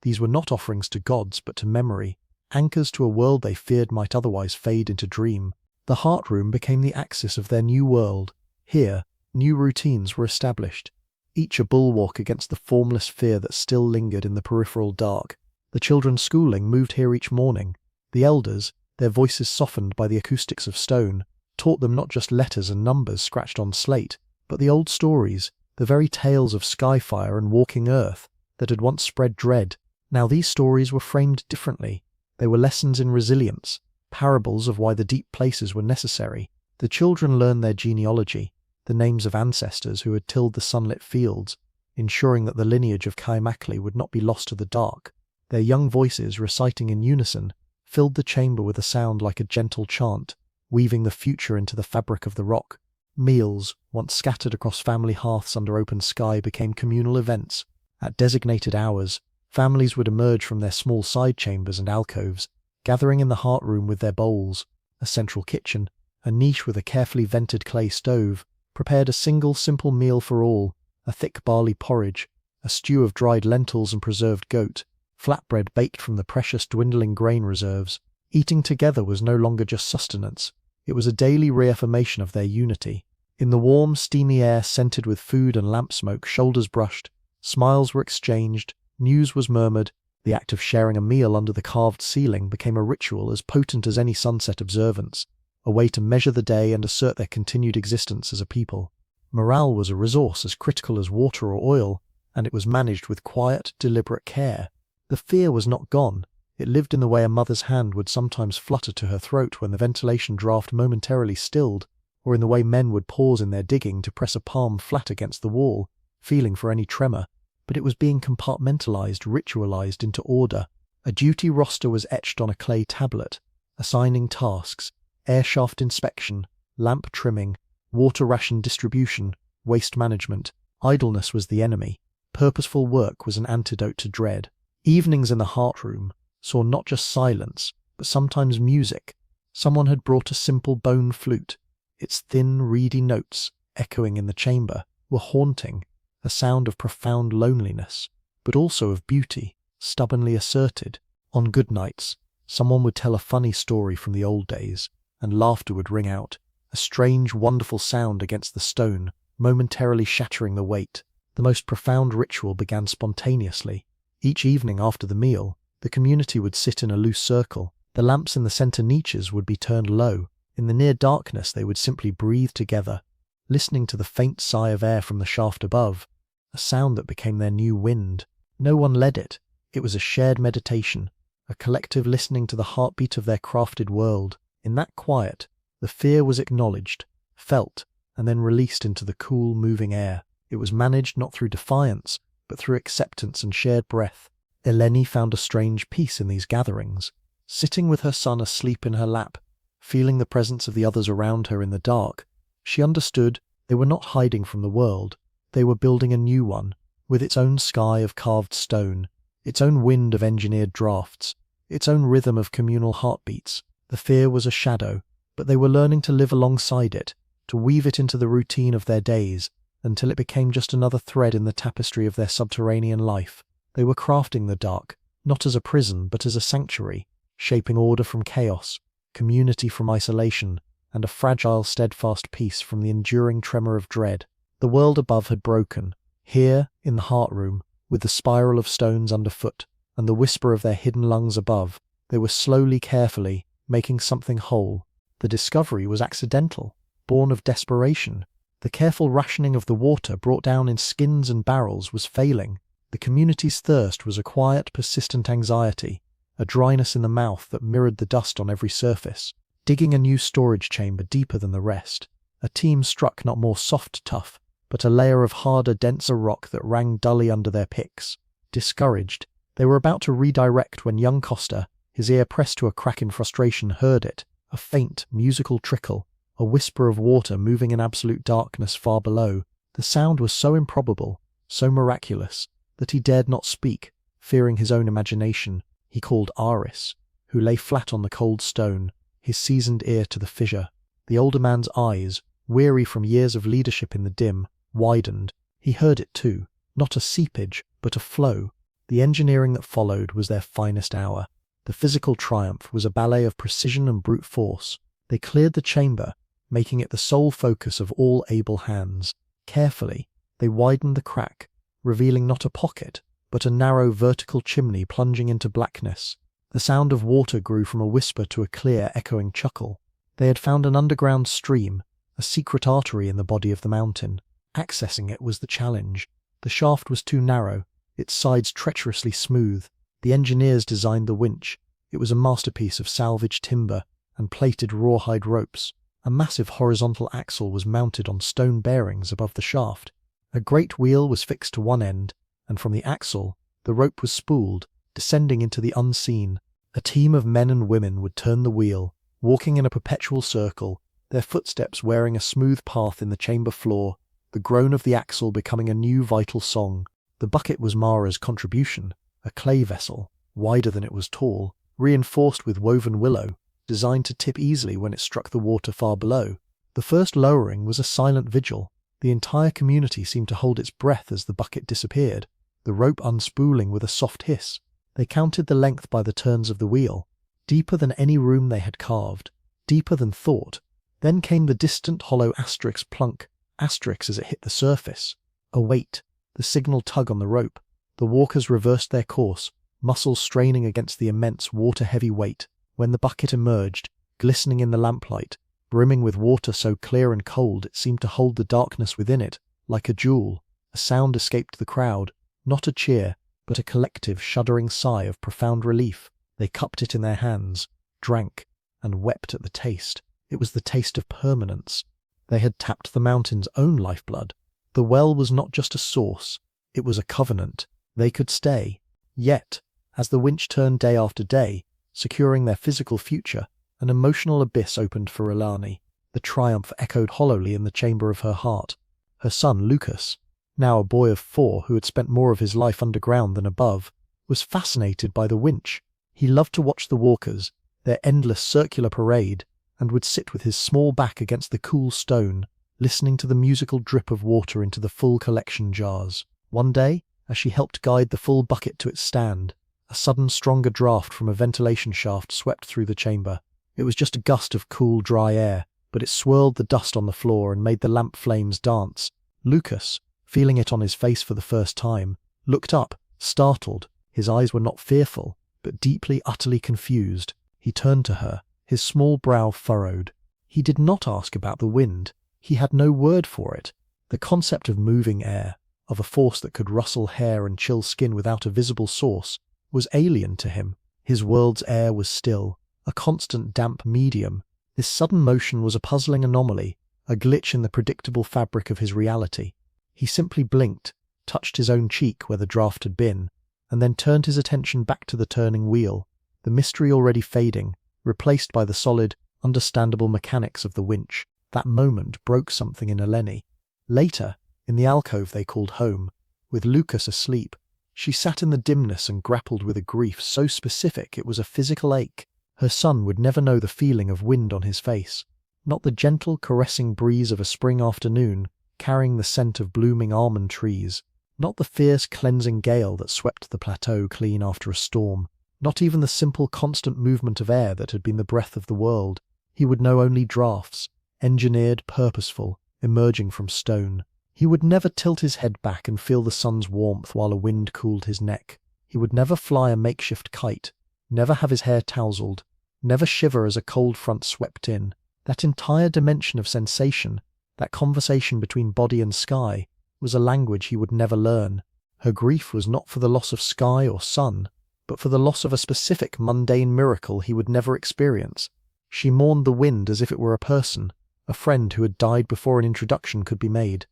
[SPEAKER 1] These were not offerings to gods but to memory, anchors to a world they feared might otherwise fade into dream. The heart room became the axis of their new world. Here, new routines were established. each a bulwark against the formless fear that still lingered in the peripheral dark. The children's schooling moved here each morning. The elders, their voices softened by the acoustics of stone, taught them not just letters and numbers scratched on slate, but the old stories, the very tales of skyfire and walking earth that had once spread dread. Now these stories were framed differently. They were lessons in resilience, parables of why the deep places were necessary. The children learned their genealogy, the names of ancestors who had tilled the sunlit fields, ensuring that the lineage of Kaimakli would not be lost to the dark. Their young voices, reciting in unison, filled the chamber with a sound like a gentle chant, weaving the future into the fabric of the rock. Meals, once scattered across family hearths under open sky, became communal events. At designated hours, families would emerge from their small side chambers and alcoves, gathering in the heart room with their bowls. A central kitchen, a niche with a carefully vented clay stove, prepared a single simple meal for all: a thick barley porridge, a stew of dried lentils and preserved goat, flatbread baked from the precious dwindling grain reserves. Eating together was no longer just sustenance, it was a daily reaffirmation of their unity. In the warm, steamy air scented with food and lamp smoke, shoulders brushed, smiles were exchanged, news was murmured. The act of sharing a meal under the carved ceiling became a ritual as potent as any sunset observance, a way to measure the day and assert their continued existence as a people. Morale was a resource as critical as water or oil, and it was managed with quiet, deliberate care. The fear was not gone. It lived in the way a mother's hand would sometimes flutter to her throat when the ventilation draft momentarily stilled, or in the way men would pause in their digging to press a palm flat against the wall, feeling for any tremor. But it was being compartmentalized, ritualized into order. A duty roster was etched on a clay tablet, assigning tasks: air shaft inspection, lamp trimming, water ration distribution, waste management. Idleness was the enemy. Purposeful work was an antidote to dread. Evenings in the heart room saw not just silence, but sometimes music. Someone had brought a simple bone flute. Its thin, reedy notes, echoing in the chamber, were haunting, a sound of profound loneliness, but also of beauty, stubbornly asserted. On good nights, someone would tell a funny story from the old days, and laughter would ring out, a strange, wonderful sound against the stone, momentarily shattering the weight. The most profound ritual began spontaneously. Each evening after the meal, the community would sit in a loose circle. The lamps in the center niches would be turned low. In the near darkness they would simply breathe together, listening to the faint sigh of air from the shaft above, a sound that became their new wind. No one led it. It was a shared meditation, a collective listening to the heartbeat of their crafted world. In that quiet, the fear was acknowledged, felt, and then released into the cool, moving air. It was managed not through defiance, but through acceptance and shared breath. Eleni found a strange peace in these gatherings. Sitting with her son asleep in her lap, feeling the presence of the others around her in the dark, she understood they were not hiding from the world. They were building a new one, with its own sky of carved stone, its own wind of engineered drafts, its own rhythm of communal heartbeats. The fear was a shadow, but they were learning to live alongside it, to weave it into the routine of their days, until it became just another thread in the tapestry of their subterranean life. They were crafting the dark, not as a prison, but as a sanctuary, shaping order from chaos, community from isolation, and a fragile, steadfast peace from the enduring tremor of dread. The world above had broken. Here, in the heart room, with the spiral of stones underfoot, and the whisper of their hidden lungs above, they were slowly, carefully, making something whole. The discovery was accidental, born of desperation. The careful rationing of the water brought down in skins and barrels was failing. The community's thirst was a quiet, persistent anxiety, a dryness in the mouth that mirrored the dust on every surface. Digging a new storage chamber deeper than the rest, a team struck not more soft tough, but a layer of harder, denser rock that rang dully under their picks. Discouraged, they were about to redirect when young Costa, his ear pressed to a crack in frustration, heard it, a faint, musical trickle, a whisper of water moving in absolute darkness far below. The sound was so improbable, so miraculous, that he dared not speak, fearing his own imagination. He called Aris, who lay flat on the cold stone, his seasoned ear to the fissure. The older man's eyes, weary from years of leadership in the dim, widened. He heard it too, not a seepage, but a flow. The engineering that followed was their finest hour. The physical triumph was a ballet of precision and brute force. They cleared the chamber, making it the sole focus of all able hands. Carefully, They widened the crack, revealing not a pocket, but a narrow vertical chimney plunging into blackness. The sound of water grew from a whisper to a clear, echoing chuckle. They had found an underground stream, a secret artery in the body of the mountain. Accessing it was the challenge. The shaft was too narrow, its sides treacherously smooth. The engineers designed the winch. It was a masterpiece of salvaged timber and plated rawhide ropes. A massive horizontal axle was mounted on stone bearings above the shaft. A great wheel was fixed to one end, and from the axle, the rope was spooled, descending into the unseen. A team of men and women would turn the wheel, walking in a perpetual circle, their footsteps wearing a smooth path in the chamber floor, the groan of the axle becoming a new vital song. The bucket was Mara's contribution, a clay vessel, wider than it was tall, reinforced with woven willow, designed to tip easily when it struck the water far below. The first lowering was a silent vigil. The entire community seemed to hold its breath as the bucket disappeared, the rope unspooling with a soft hiss. They counted the length by the turns of the wheel, deeper than any room they had carved, deeper than thought. Then came the distant hollow asterisk plunk, asterisk as it hit the surface. A weight, the signal tug on the rope. The walkers reversed their course, muscles straining against the immense water-heavy weight. When the bucket emerged, glistening in the lamplight, brimming with water so clear and cold it seemed to hold the darkness within it, like a jewel, a sound escaped the crowd, not a cheer, but a collective shuddering sigh of profound relief. They cupped it in their hands, drank, and wept at the taste. It was the taste of permanence. They had tapped the mountain's own lifeblood. The well was not just a source, it was a covenant. They could stay. Yet, as the winch turned day after day, securing their physical future, an emotional abyss opened for Ilani. The triumph echoed hollowly in the chamber of her heart. Her son, Lucas, now a boy of 4 who had spent more of his life underground than above, was fascinated by the winch. He loved to watch the walkers, their endless circular parade, and would sit with his small back against the cool stone, listening to the musical drip of water into the full collection jars. One day, as she helped guide the full bucket to its stand, a sudden stronger draft from a ventilation shaft swept through the chamber. It was just a gust of cool, dry air, but it swirled the dust on the floor and made the lamp flames dance. Lucas, feeling it on his face for the first time, looked up, startled. His eyes were not fearful, but deeply, utterly confused. He turned to her, his small brow furrowed. He did not ask about the wind. He had no word for it. The concept of moving air, of a force that could rustle hair and chill skin without a visible source, was alien to him. His world's air was still, a constant damp medium. This sudden motion was a puzzling anomaly, a glitch in the predictable fabric of his reality. He simply blinked, touched his own cheek where the draft had been, and then turned his attention back to the turning wheel, the mystery already fading, replaced by the solid, understandable mechanics of the winch. That moment broke something in Eleni. Later, in the alcove they called home, with Lucas asleep, she sat in the dimness and grappled with a grief so specific it was a physical ache. Her son would never know the feeling of wind on his face, not the gentle, caressing breeze of a spring afternoon carrying the scent of blooming almond trees, not the fierce, cleansing gale that swept the plateau clean after a storm, not even the simple, constant movement of air that had been the breath of the world. He would know only draughts, engineered, purposeful, emerging from stone. He would never tilt his head back and feel the sun's warmth while a wind cooled his neck. He would never fly a makeshift kite, never have his hair tousled, never shiver as a cold front swept in. That entire dimension of sensation, that conversation between body and sky, was a language he would never learn. Her grief was not for the loss of sky or sun, but for the loss of a specific mundane miracle he would never experience. She mourned the wind as if it were a person, a friend who had died before an introduction could be made.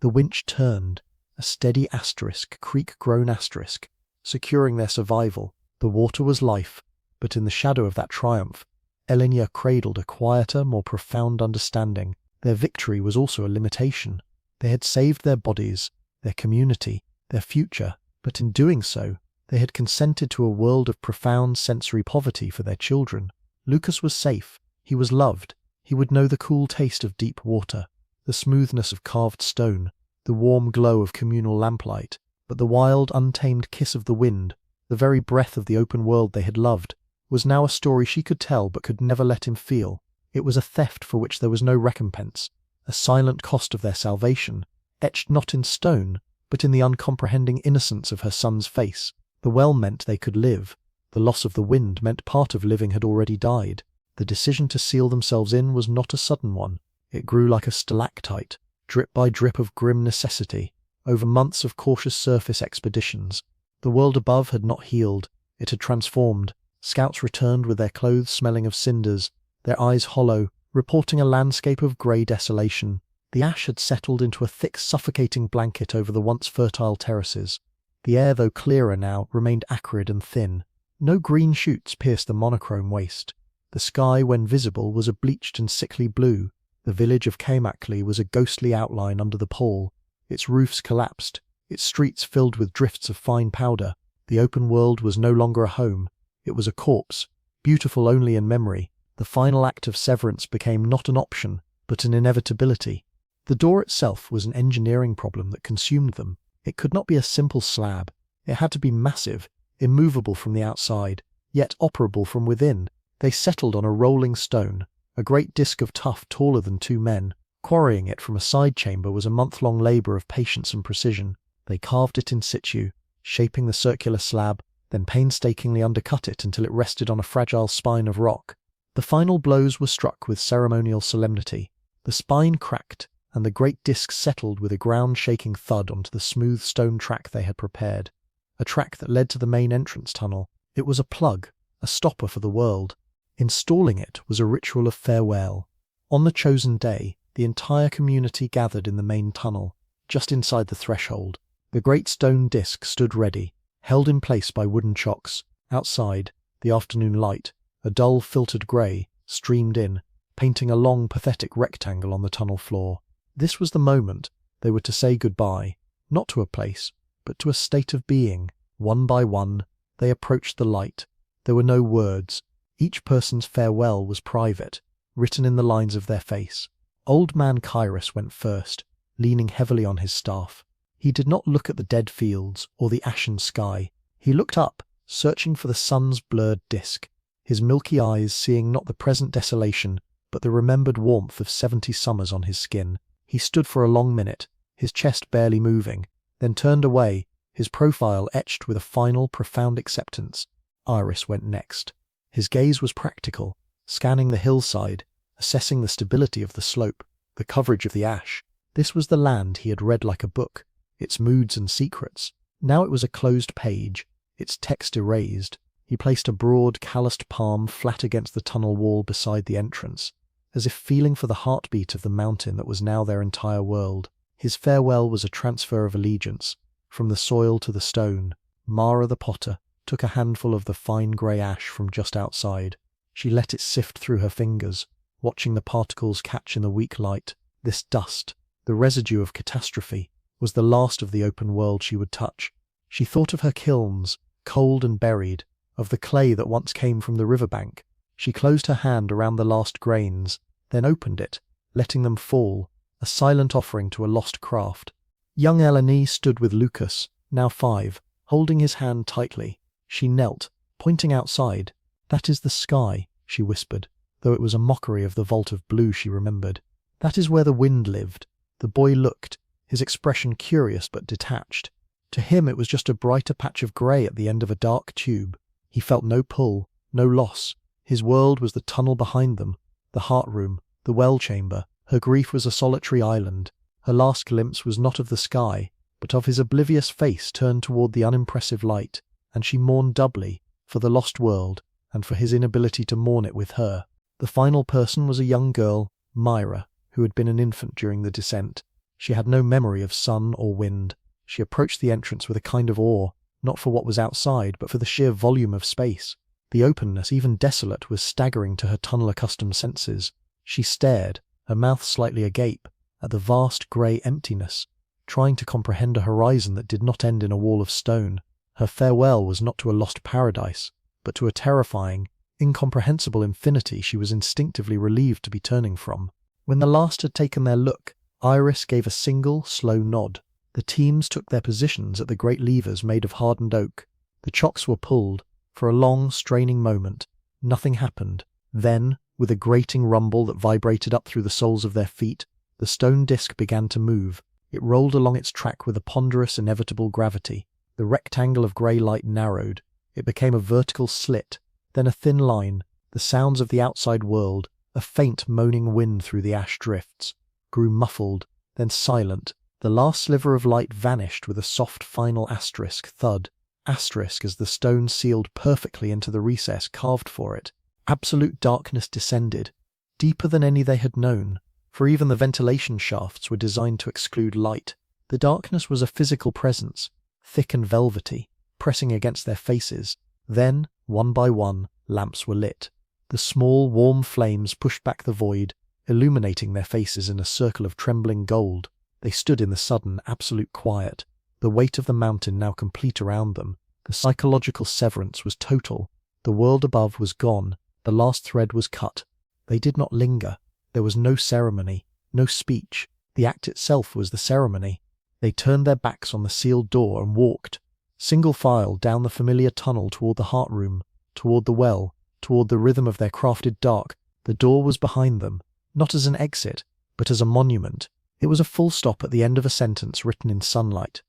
[SPEAKER 1] The winch turned, a steady asterisk, creek-grown asterisk, securing their survival. The water was life, but in the shadow of that triumph, Elenia cradled a quieter, more profound understanding. Their victory was also a limitation. They had saved their bodies, their community, their future, but in doing so, they had consented to a world of profound sensory poverty for their children. Lucas was safe. He was loved. He would know the cool taste of deep water, the smoothness of carved stone, the warm glow of communal lamplight, but the wild, untamed kiss of the wind, the very breath of the open world they had loved, was now a story she could tell but could never let him feel. It was a theft for which there was no recompense, a silent cost of their salvation. etched not in stone, but in the uncomprehending innocence of her son's face. The well meant they could live. The loss of the wind meant part of living had already died. The decision to seal themselves in was not a sudden one. It grew like a stalactite, drip by drip of grim necessity, over months of cautious surface expeditions. The world above had not healed, it had transformed. Scouts returned with their clothes smelling of cinders, their eyes hollow, reporting a landscape of grey desolation. The ash had settled into a thick, suffocating blanket over the once fertile terraces. The air, though clearer now, remained acrid and thin. No green shoots pierced the monochrome waste. The sky, when visible, was a bleached and sickly blue. The village of Kaymakli was a ghostly outline under the pall. Its roofs collapsed, its streets filled with drifts of fine powder. The open world was no longer a home. It was a corpse, beautiful only in memory. The final act of severance became not an option, but an inevitability. The door itself was an engineering problem that consumed them. It could not be a simple slab. It had to be massive, immovable from the outside, yet operable from within. They settled on a rolling stone, a great disk of tuff taller than 2 men. Quarrying it from a side chamber was a month-long labour of patience and precision. They carved it in situ, shaping the circular slab, then painstakingly undercut it until it rested on a fragile spine of rock. The final blows were struck with ceremonial solemnity. The spine cracked, and the great disc settled with a ground-shaking thud onto the smooth stone track they had prepared. A track that led to the main entrance tunnel. It was a plug, a stopper for the world. Installing it was a ritual of farewell. On the chosen day, the entire community gathered in the main tunnel, just inside the threshold. The great stone disc stood ready, held in place by wooden chocks. Outside, the afternoon light, a dull filtered grey, streamed in, painting a long, pathetic rectangle on the tunnel floor. This was the moment they were to say goodbye, not to a place, but to a state of being. One by one, they approached the light. There were no words. Each person's farewell was private, written in the lines of their face. Old man Kairos went first, leaning heavily on his staff. He did not look at the dead fields or the ashen sky. He looked up, searching for the sun's blurred disk, his milky eyes seeing not the present desolation, but the remembered warmth of 70 summers on his skin. He stood for a long minute, his chest barely moving, then turned away, his profile etched with a final, profound acceptance. Iris went next. His gaze was practical, scanning the hillside, assessing the stability of the slope, the coverage of the ash. This was the land he had read like a book, its moods and secrets. Now it was a closed page, its text erased. He placed a broad, calloused palm flat against the tunnel wall beside the entrance, as if feeling for the heartbeat of the mountain that was now their entire world. His farewell was a transfer of allegiance, from the soil to the stone. Mara the potter took a handful of the fine grey ash from just outside. She let it sift through her fingers, watching the particles catch in the weak light. This dust, the residue of catastrophe, was the last of the open world she would touch. She thought of her kilns, cold and buried, of the clay that once came from the riverbank. She closed her hand around the last grains, then opened it, letting them fall, a silent offering to a lost craft. Young Eleni stood with Lucas, now 5, holding his hand tightly. She knelt, pointing outside. "That is the sky," she whispered, though it was a mockery of the vault of blue she remembered. "That is where the wind lived." The boy looked, his expression curious but detached. To him it was just a brighter patch of grey at the end of a dark tube. He felt no pull, no loss. His world was the tunnel behind them, the heart room, the well chamber. Her grief was a solitary island. Her last glimpse was not of the sky, but of his oblivious face turned toward the unimpressive light, and she mourned doubly, for the lost world, and for his inability to mourn it with her. The final person was a young girl, Myra, who had been an infant during the descent. She had no memory of sun or wind. She approached the entrance with a kind of awe, not for what was outside, but for the sheer volume of space. The openness, even desolate, was staggering to her tunnel-accustomed senses. She stared, her mouth slightly agape, at the vast grey emptiness, trying to comprehend a horizon that did not end in a wall of stone. Her farewell was not to a lost paradise, but to a terrifying, incomprehensible infinity she was instinctively relieved to be turning from. When the last had taken their look, Iris gave a single, slow nod. The teams took their positions at the great levers made of hardened oak. The chocks were pulled. For a long, straining moment, nothing happened. Then, with a grating rumble that vibrated up through the soles of their feet, the stone disc began to move. It rolled along its track with a ponderous, inevitable gravity. The rectangle of grey light narrowed. It became a vertical slit, then a thin line. The sounds of the outside world, a faint moaning wind through the ash drifts, grew muffled, then silent. The last sliver of light vanished with a soft final asterisk thud. Asterisk as the stone sealed perfectly into the recess carved for it. Absolute darkness descended, deeper than any they had known, for even the ventilation shafts were designed to exclude light. The darkness was a physical presence, thick and velvety, pressing against their faces. Then, one by one, lamps were lit. The small, warm flames pushed back the void, illuminating their faces in a circle of trembling gold. They stood in the sudden, absolute quiet, the weight of the mountain now complete around them. The psychological severance was total. The world above was gone. The last thread was cut. They did not linger. There was no ceremony, no speech. The act itself was the ceremony. They turned their backs on the sealed door and walked, single file, down the familiar tunnel toward the heart room, toward the well, toward the rhythm of their crafted dark. The door was behind them, not as an exit, but as a monument. It was a full stop at the end of a sentence written in sunlight.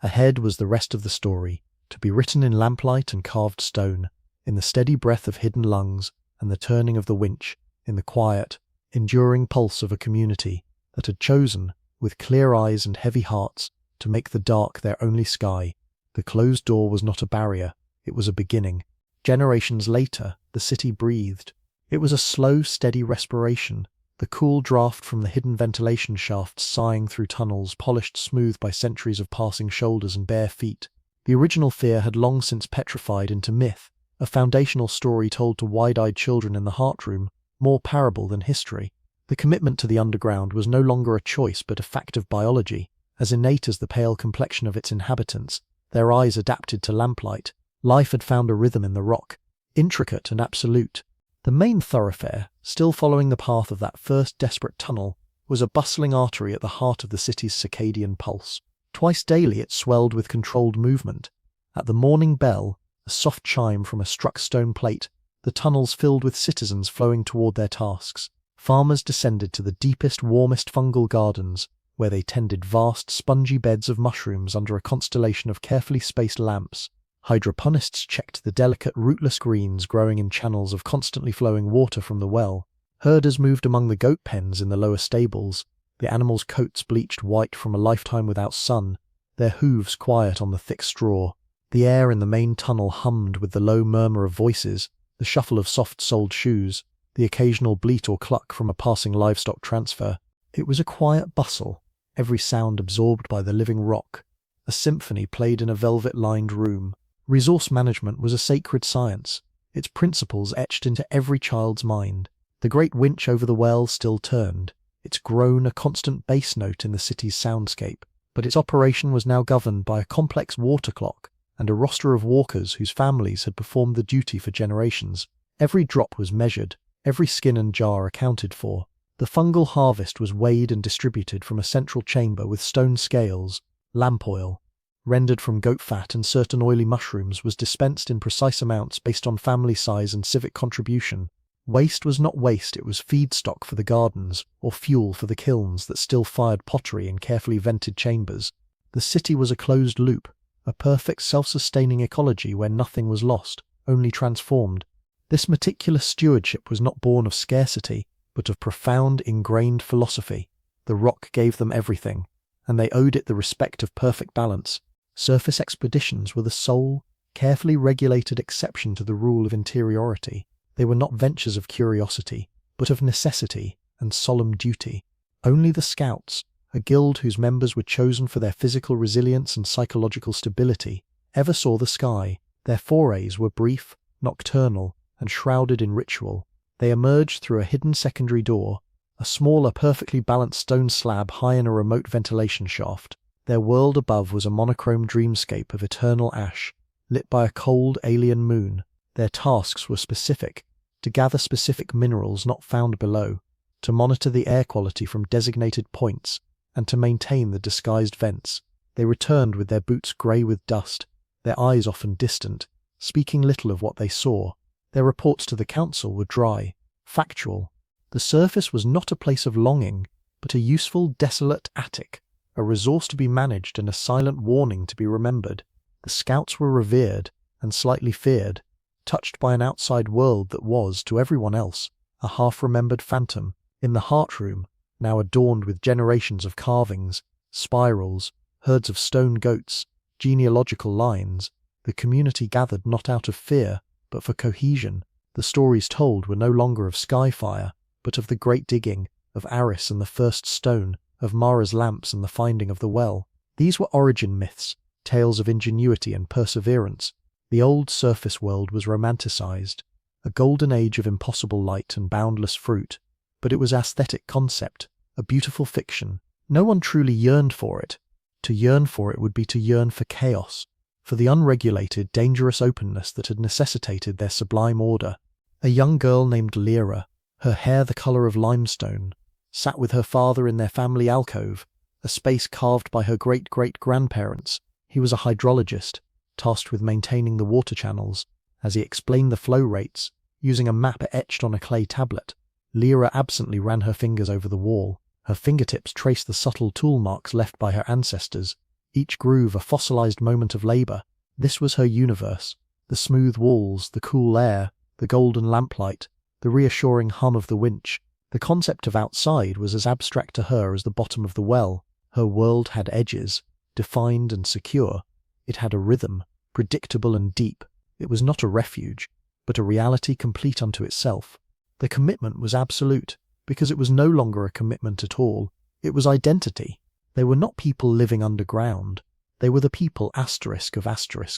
[SPEAKER 1] Ahead was the rest of the story, to be written in lamplight and carved stone, in the steady breath of hidden lungs and the turning of the winch, in the quiet, enduring pulse of a community that had chosen, with clear eyes and heavy hearts, to make the dark their only sky. The closed door was not a barrier, it was a beginning. Generations later, the city breathed. It was a slow, steady respiration, the cool draft from the hidden ventilation shafts sighing through tunnels polished smooth by centuries of passing shoulders and bare feet. The original fear had long since petrified into myth, a foundational story told to wide-eyed children in the heart room, more parable than history. The commitment to the underground was no longer a choice but a fact of biology, as innate as the pale complexion of its inhabitants, their eyes adapted to lamplight. Life had found a rhythm in the rock, intricate and absolute. The main thoroughfare, still following the path of that first desperate tunnel, was a bustling artery at the heart of the city's circadian pulse. Twice daily it swelled with controlled movement. At the morning bell, a soft chime from a struck stone plate, the tunnels filled with citizens flowing toward their tasks. Farmers descended to the deepest, warmest fungal gardens, where they tended vast, spongy beds of mushrooms under a constellation of carefully spaced lamps. Hydroponists checked the delicate, rootless greens growing in channels of constantly flowing water from the well. Herders moved among the goat pens in the lower stables, the animals' coats bleached white from a lifetime without sun, their hooves quiet on the thick straw. The air in the main tunnel hummed with the low murmur of voices, the shuffle of soft-soled shoes, the occasional bleat or cluck from a passing livestock transfer. It was a quiet bustle, every sound absorbed by the living rock, a symphony played in a velvet-lined room. Resource management was a sacred science, its principles etched into every child's mind. The great winch over the well still turned, its groan a constant bass note in the city's soundscape, but its operation was now governed by a complex water clock and a roster of walkers whose families had performed the duty for generations. Every drop was measured, every skin and jar accounted for. The fungal harvest was weighed and distributed from a central chamber with stone scales. Lamp oil, rendered from goat fat and certain oily mushrooms, was dispensed in precise amounts based on family size and civic contribution. Waste was not waste, it was feedstock for the gardens, or fuel for the kilns that still fired pottery in carefully vented chambers. The city was a closed loop, a perfect self-sustaining ecology where nothing was lost, only transformed. This meticulous stewardship was not born of scarcity, but of profound, ingrained philosophy. The rock gave them everything, and they owed it the respect of perfect balance. Surface expeditions were the sole, carefully regulated exception to the rule of interiority. They were not ventures of curiosity, but of necessity and solemn duty. Only the Scouts, a guild whose members were chosen for their physical resilience and psychological stability, ever saw the sky. Their forays were brief, nocturnal, and shrouded in ritual. They emerged through a hidden secondary door, a smaller, perfectly balanced stone slab high in a remote ventilation shaft. Their world above was a monochrome dreamscape of eternal ash, lit by a cold, alien moon. Their tasks were specific, to gather specific minerals not found below, to monitor the air quality from designated points, and to maintain the disguised vents. They returned with their boots grey with dust, their eyes often distant, speaking little of what they saw. Their reports to the council were dry, factual. The surface was not a place of longing, but a useful, desolate attic, a resource to be managed and a silent warning to be remembered. The scouts were revered and slightly feared, touched by an outside world that was, to everyone else, a half-remembered phantom. In the heart room, now adorned with generations of carvings, spirals, herds of stone goats, genealogical lines, the community gathered not out of fear, but for cohesion. The stories told were no longer of Skyfire, but of the great digging, of Aris and the first stone, of Mara's lamps and the finding of the well. These were origin myths, tales of ingenuity and perseverance. The old surface world was romanticized, a golden age of impossible light and boundless fruit, but it was aesthetic concept, a beautiful fiction. No one truly yearned for it. To yearn for it would be to yearn for chaos, for the unregulated, dangerous openness that had necessitated their sublime order. A young girl named Lyra, her hair the colour of limestone, sat with her father in their family alcove, a space carved by her great-great-grandparents. He was a hydrologist, tasked with maintaining the water channels. As he explained the flow rates, using a map etched on a clay tablet, Lyra absently ran her fingers over the wall. Her fingertips traced the subtle tool marks left by her ancestors, each groove a fossilized moment of labor. This was her universe: the smooth walls, the cool air, the golden lamplight, the reassuring hum of the winch. The concept of outside was as abstract to her as the bottom of the well. Her world had edges, defined and secure. It had a rhythm, predictable and deep. It was not a refuge, but a reality complete unto itself. The commitment was absolute, because it was no longer a commitment at all. It was identity. They were not people living underground. They were the people of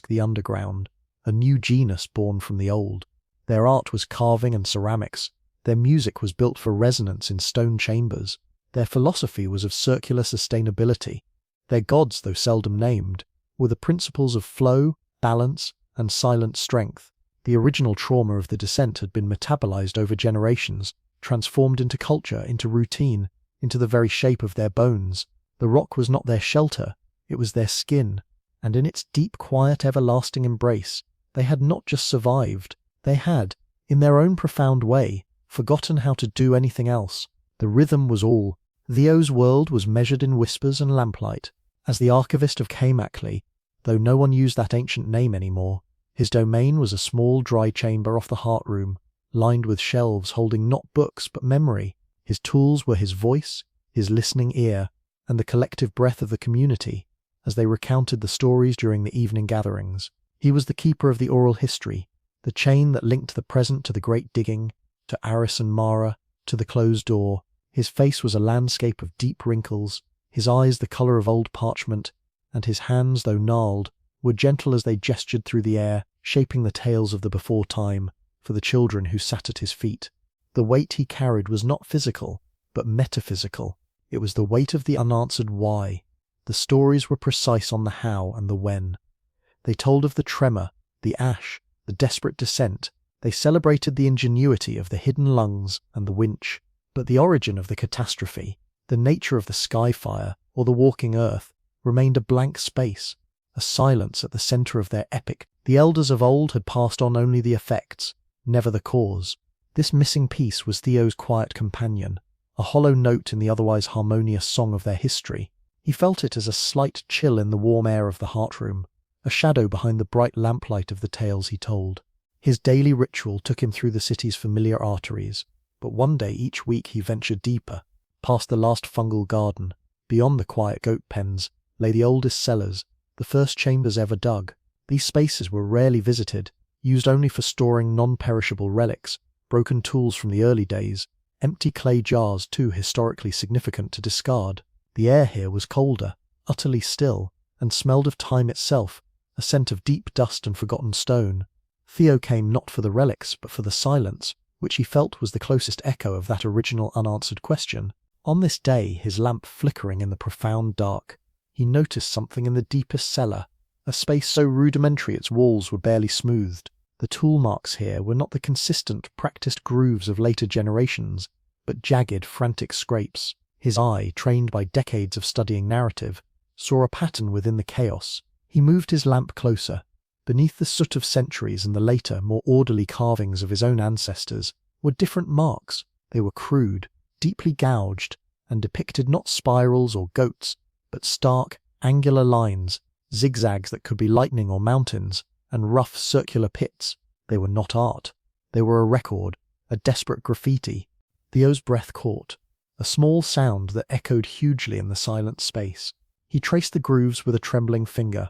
[SPEAKER 1] the underground, a new genus born from the old. Their art was carving and ceramics. Their music was built for resonance in stone chambers. Their philosophy was of circular sustainability. Their gods, though seldom named, were the principles of flow, balance, and silent strength. The original trauma of the descent had been metabolized over generations, transformed into culture, into routine, into the very shape of their bones. The rock was not their shelter, it was their skin, and in its deep, quiet, everlasting embrace, they had not just survived, they had, in their own profound way, forgotten how to do anything else. The rhythm was all. Theo's world was measured in whispers and lamplight. As the archivist of Kamakli, though no one used that ancient name anymore, his domain was a small dry chamber off the heart room, lined with shelves holding not books but memory. His tools were his voice, his listening ear, and the collective breath of the community, as they recounted the stories during the evening gatherings. He was the keeper of the oral history, the chain that linked the present to the great digging, to Aris and Mara, to the closed door. His face was a landscape of deep wrinkles, his eyes the colour of old parchment, and his hands, though gnarled, were gentle as they gestured through the air, shaping the tales of the before time for the children who sat at his feet. The weight he carried was not physical, but metaphysical. It was the weight of the unanswered why. The stories were precise on the how and the when. They told of the tremor, the ash, the desperate descent. They celebrated the ingenuity of the hidden lungs and the winch. But the origin of the catastrophe, the nature of the skyfire or the walking earth, remained a blank space, a silence at the centre of their epic. The elders of old had passed on only the effects, never the cause. This missing piece was Theo's quiet companion, a hollow note in the otherwise harmonious song of their history. He felt it as a slight chill in the warm air of the heart room, a shadow behind the bright lamplight of the tales he told. His daily ritual took him through the city's familiar arteries, but one day each week he ventured deeper, past the last fungal garden. Beyond the quiet goat pens lay the oldest cellars, the first chambers ever dug. These spaces were rarely visited, used only for storing non-perishable relics, broken tools from the early days, empty clay jars too historically significant to discard. The air here was colder, utterly still, and smelled of time itself, a scent of deep dust and forgotten stone. Theo came not for the relics, but for the silence, which he felt was the closest echo of that original unanswered question. On this day, his lamp flickering in the profound dark, he noticed something in the deepest cellar, a space so rudimentary its walls were barely smoothed. The tool marks here were not the consistent, practiced grooves of later generations, but jagged, frantic scrapes. His eye, trained by decades of studying narrative, saw a pattern within the chaos. He moved his lamp closer. Beneath the soot of centuries and the later, more orderly carvings of his own ancestors were different marks. They were crude, deeply gouged, and depicted not spirals or goats, but stark, angular lines, zigzags that could be lightning or mountains, and rough circular pits. They were not art. They were a record, a desperate graffiti. Theo's breath caught, a small sound that echoed hugely in the silent space. He traced the grooves with a trembling finger.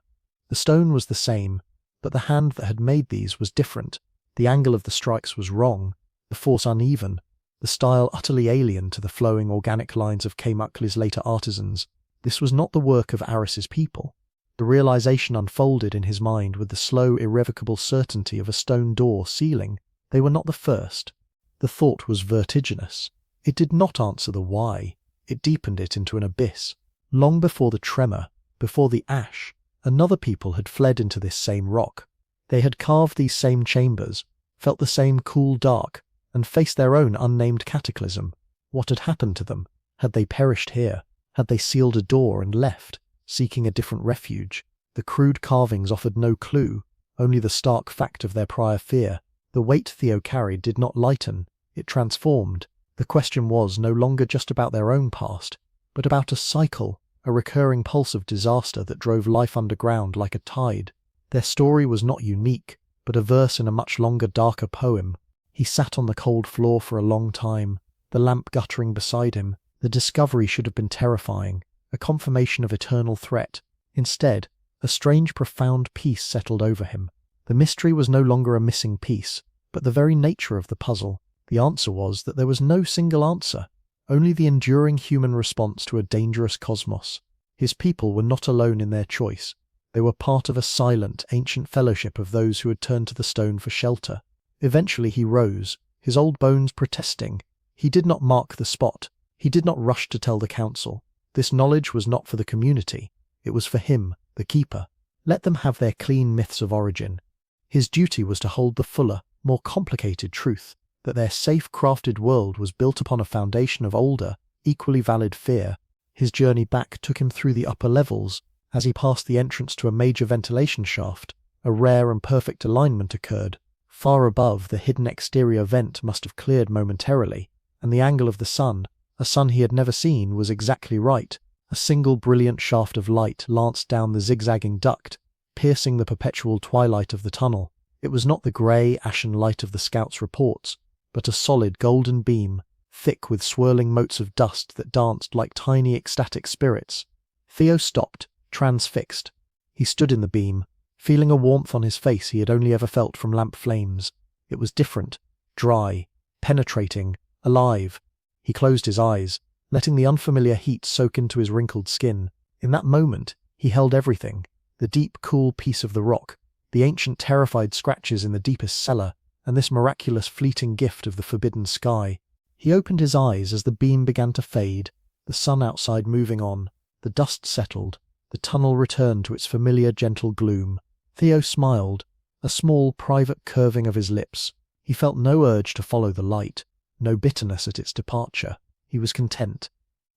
[SPEAKER 1] The stone was the same, but the hand that had made these was different. The angle of the strikes was wrong, the force uneven, the style utterly alien to the flowing organic lines of Kaymukley's later artisans. This was not the work of Aris's people. The realization unfolded in his mind with the slow, irrevocable certainty of a stone door sealing. They were not the first. The thought was vertiginous. It did not answer the why. It deepened it into an abyss. Long before the tremor, before the ash, another people had fled into this same rock. They had carved these same chambers, felt the same cool dark, and faced their own unnamed cataclysm. What had happened to them? Had they perished here? Had they sealed a door and left, seeking a different refuge? The crude carvings offered no clue, only the stark fact of their prior fear. The weight Theo carried did not lighten, it transformed. The question was no longer just about their own past, but about a cycle, a recurring pulse of disaster that drove life underground like a tide. Their story was not unique, but a verse in a much longer, darker poem. He sat on the cold floor for a long time, the lamp guttering beside him. The discovery should have been terrifying, a confirmation of eternal threat. Instead, a strange, profound peace settled over him. The mystery was no longer a missing piece, but the very nature of the puzzle. The answer was that there was no single answer, only the enduring human response to a dangerous cosmos. His people were not alone in their choice. They were part of a silent, ancient fellowship of those who had turned to the stone for shelter. Eventually he rose, his old bones protesting. He did not mark the spot. He did not rush to tell the council. This knowledge was not for the community. It was for him, the keeper. Let them have their clean myths of origin. His duty was to hold the fuller, more complicated truth, that their safe-crafted world was built upon a foundation of older, equally valid fear. His journey back took him through the upper levels. As he passed the entrance to a major ventilation shaft, a rare and perfect alignment occurred. Far above, the hidden exterior vent must have cleared momentarily, and the angle of the sun, a sun he had never seen, was exactly right. A single brilliant shaft of light lanced down the zigzagging duct, piercing the perpetual twilight of the tunnel. It was not the grey, ashen light of the scouts' reports, but a solid golden beam, thick with swirling motes of dust that danced like tiny ecstatic spirits. Theo stopped, transfixed. He stood in the beam, feeling a warmth on his face he had only ever felt from lamp flames. It was different, dry, penetrating, alive. He closed his eyes, letting the unfamiliar heat soak into his wrinkled skin. In that moment, he held everything: the deep, cool peace of the rock, the ancient terrified scratches in the deepest cellar, and this miraculous fleeting gift of the forbidden sky. He opened his eyes as the beam began to fade, the sun outside moving on. The dust settled, the tunnel returned to its familiar gentle gloom. Theo smiled, a small private curving of his lips. He felt no urge to follow the light, no bitterness at its departure. He was content.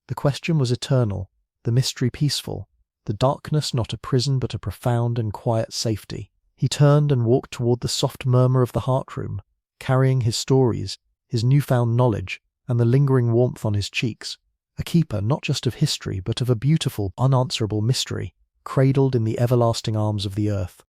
[SPEAKER 1] The question was eternal, the mystery peaceful, the darkness not a prison but a profound and quiet safety. He turned and walked toward the soft murmur of the heart room, carrying his stories, his newfound knowledge, and the lingering warmth on his cheeks. A keeper not just of history but of a beautiful, unanswerable mystery, cradled in the everlasting arms of the earth.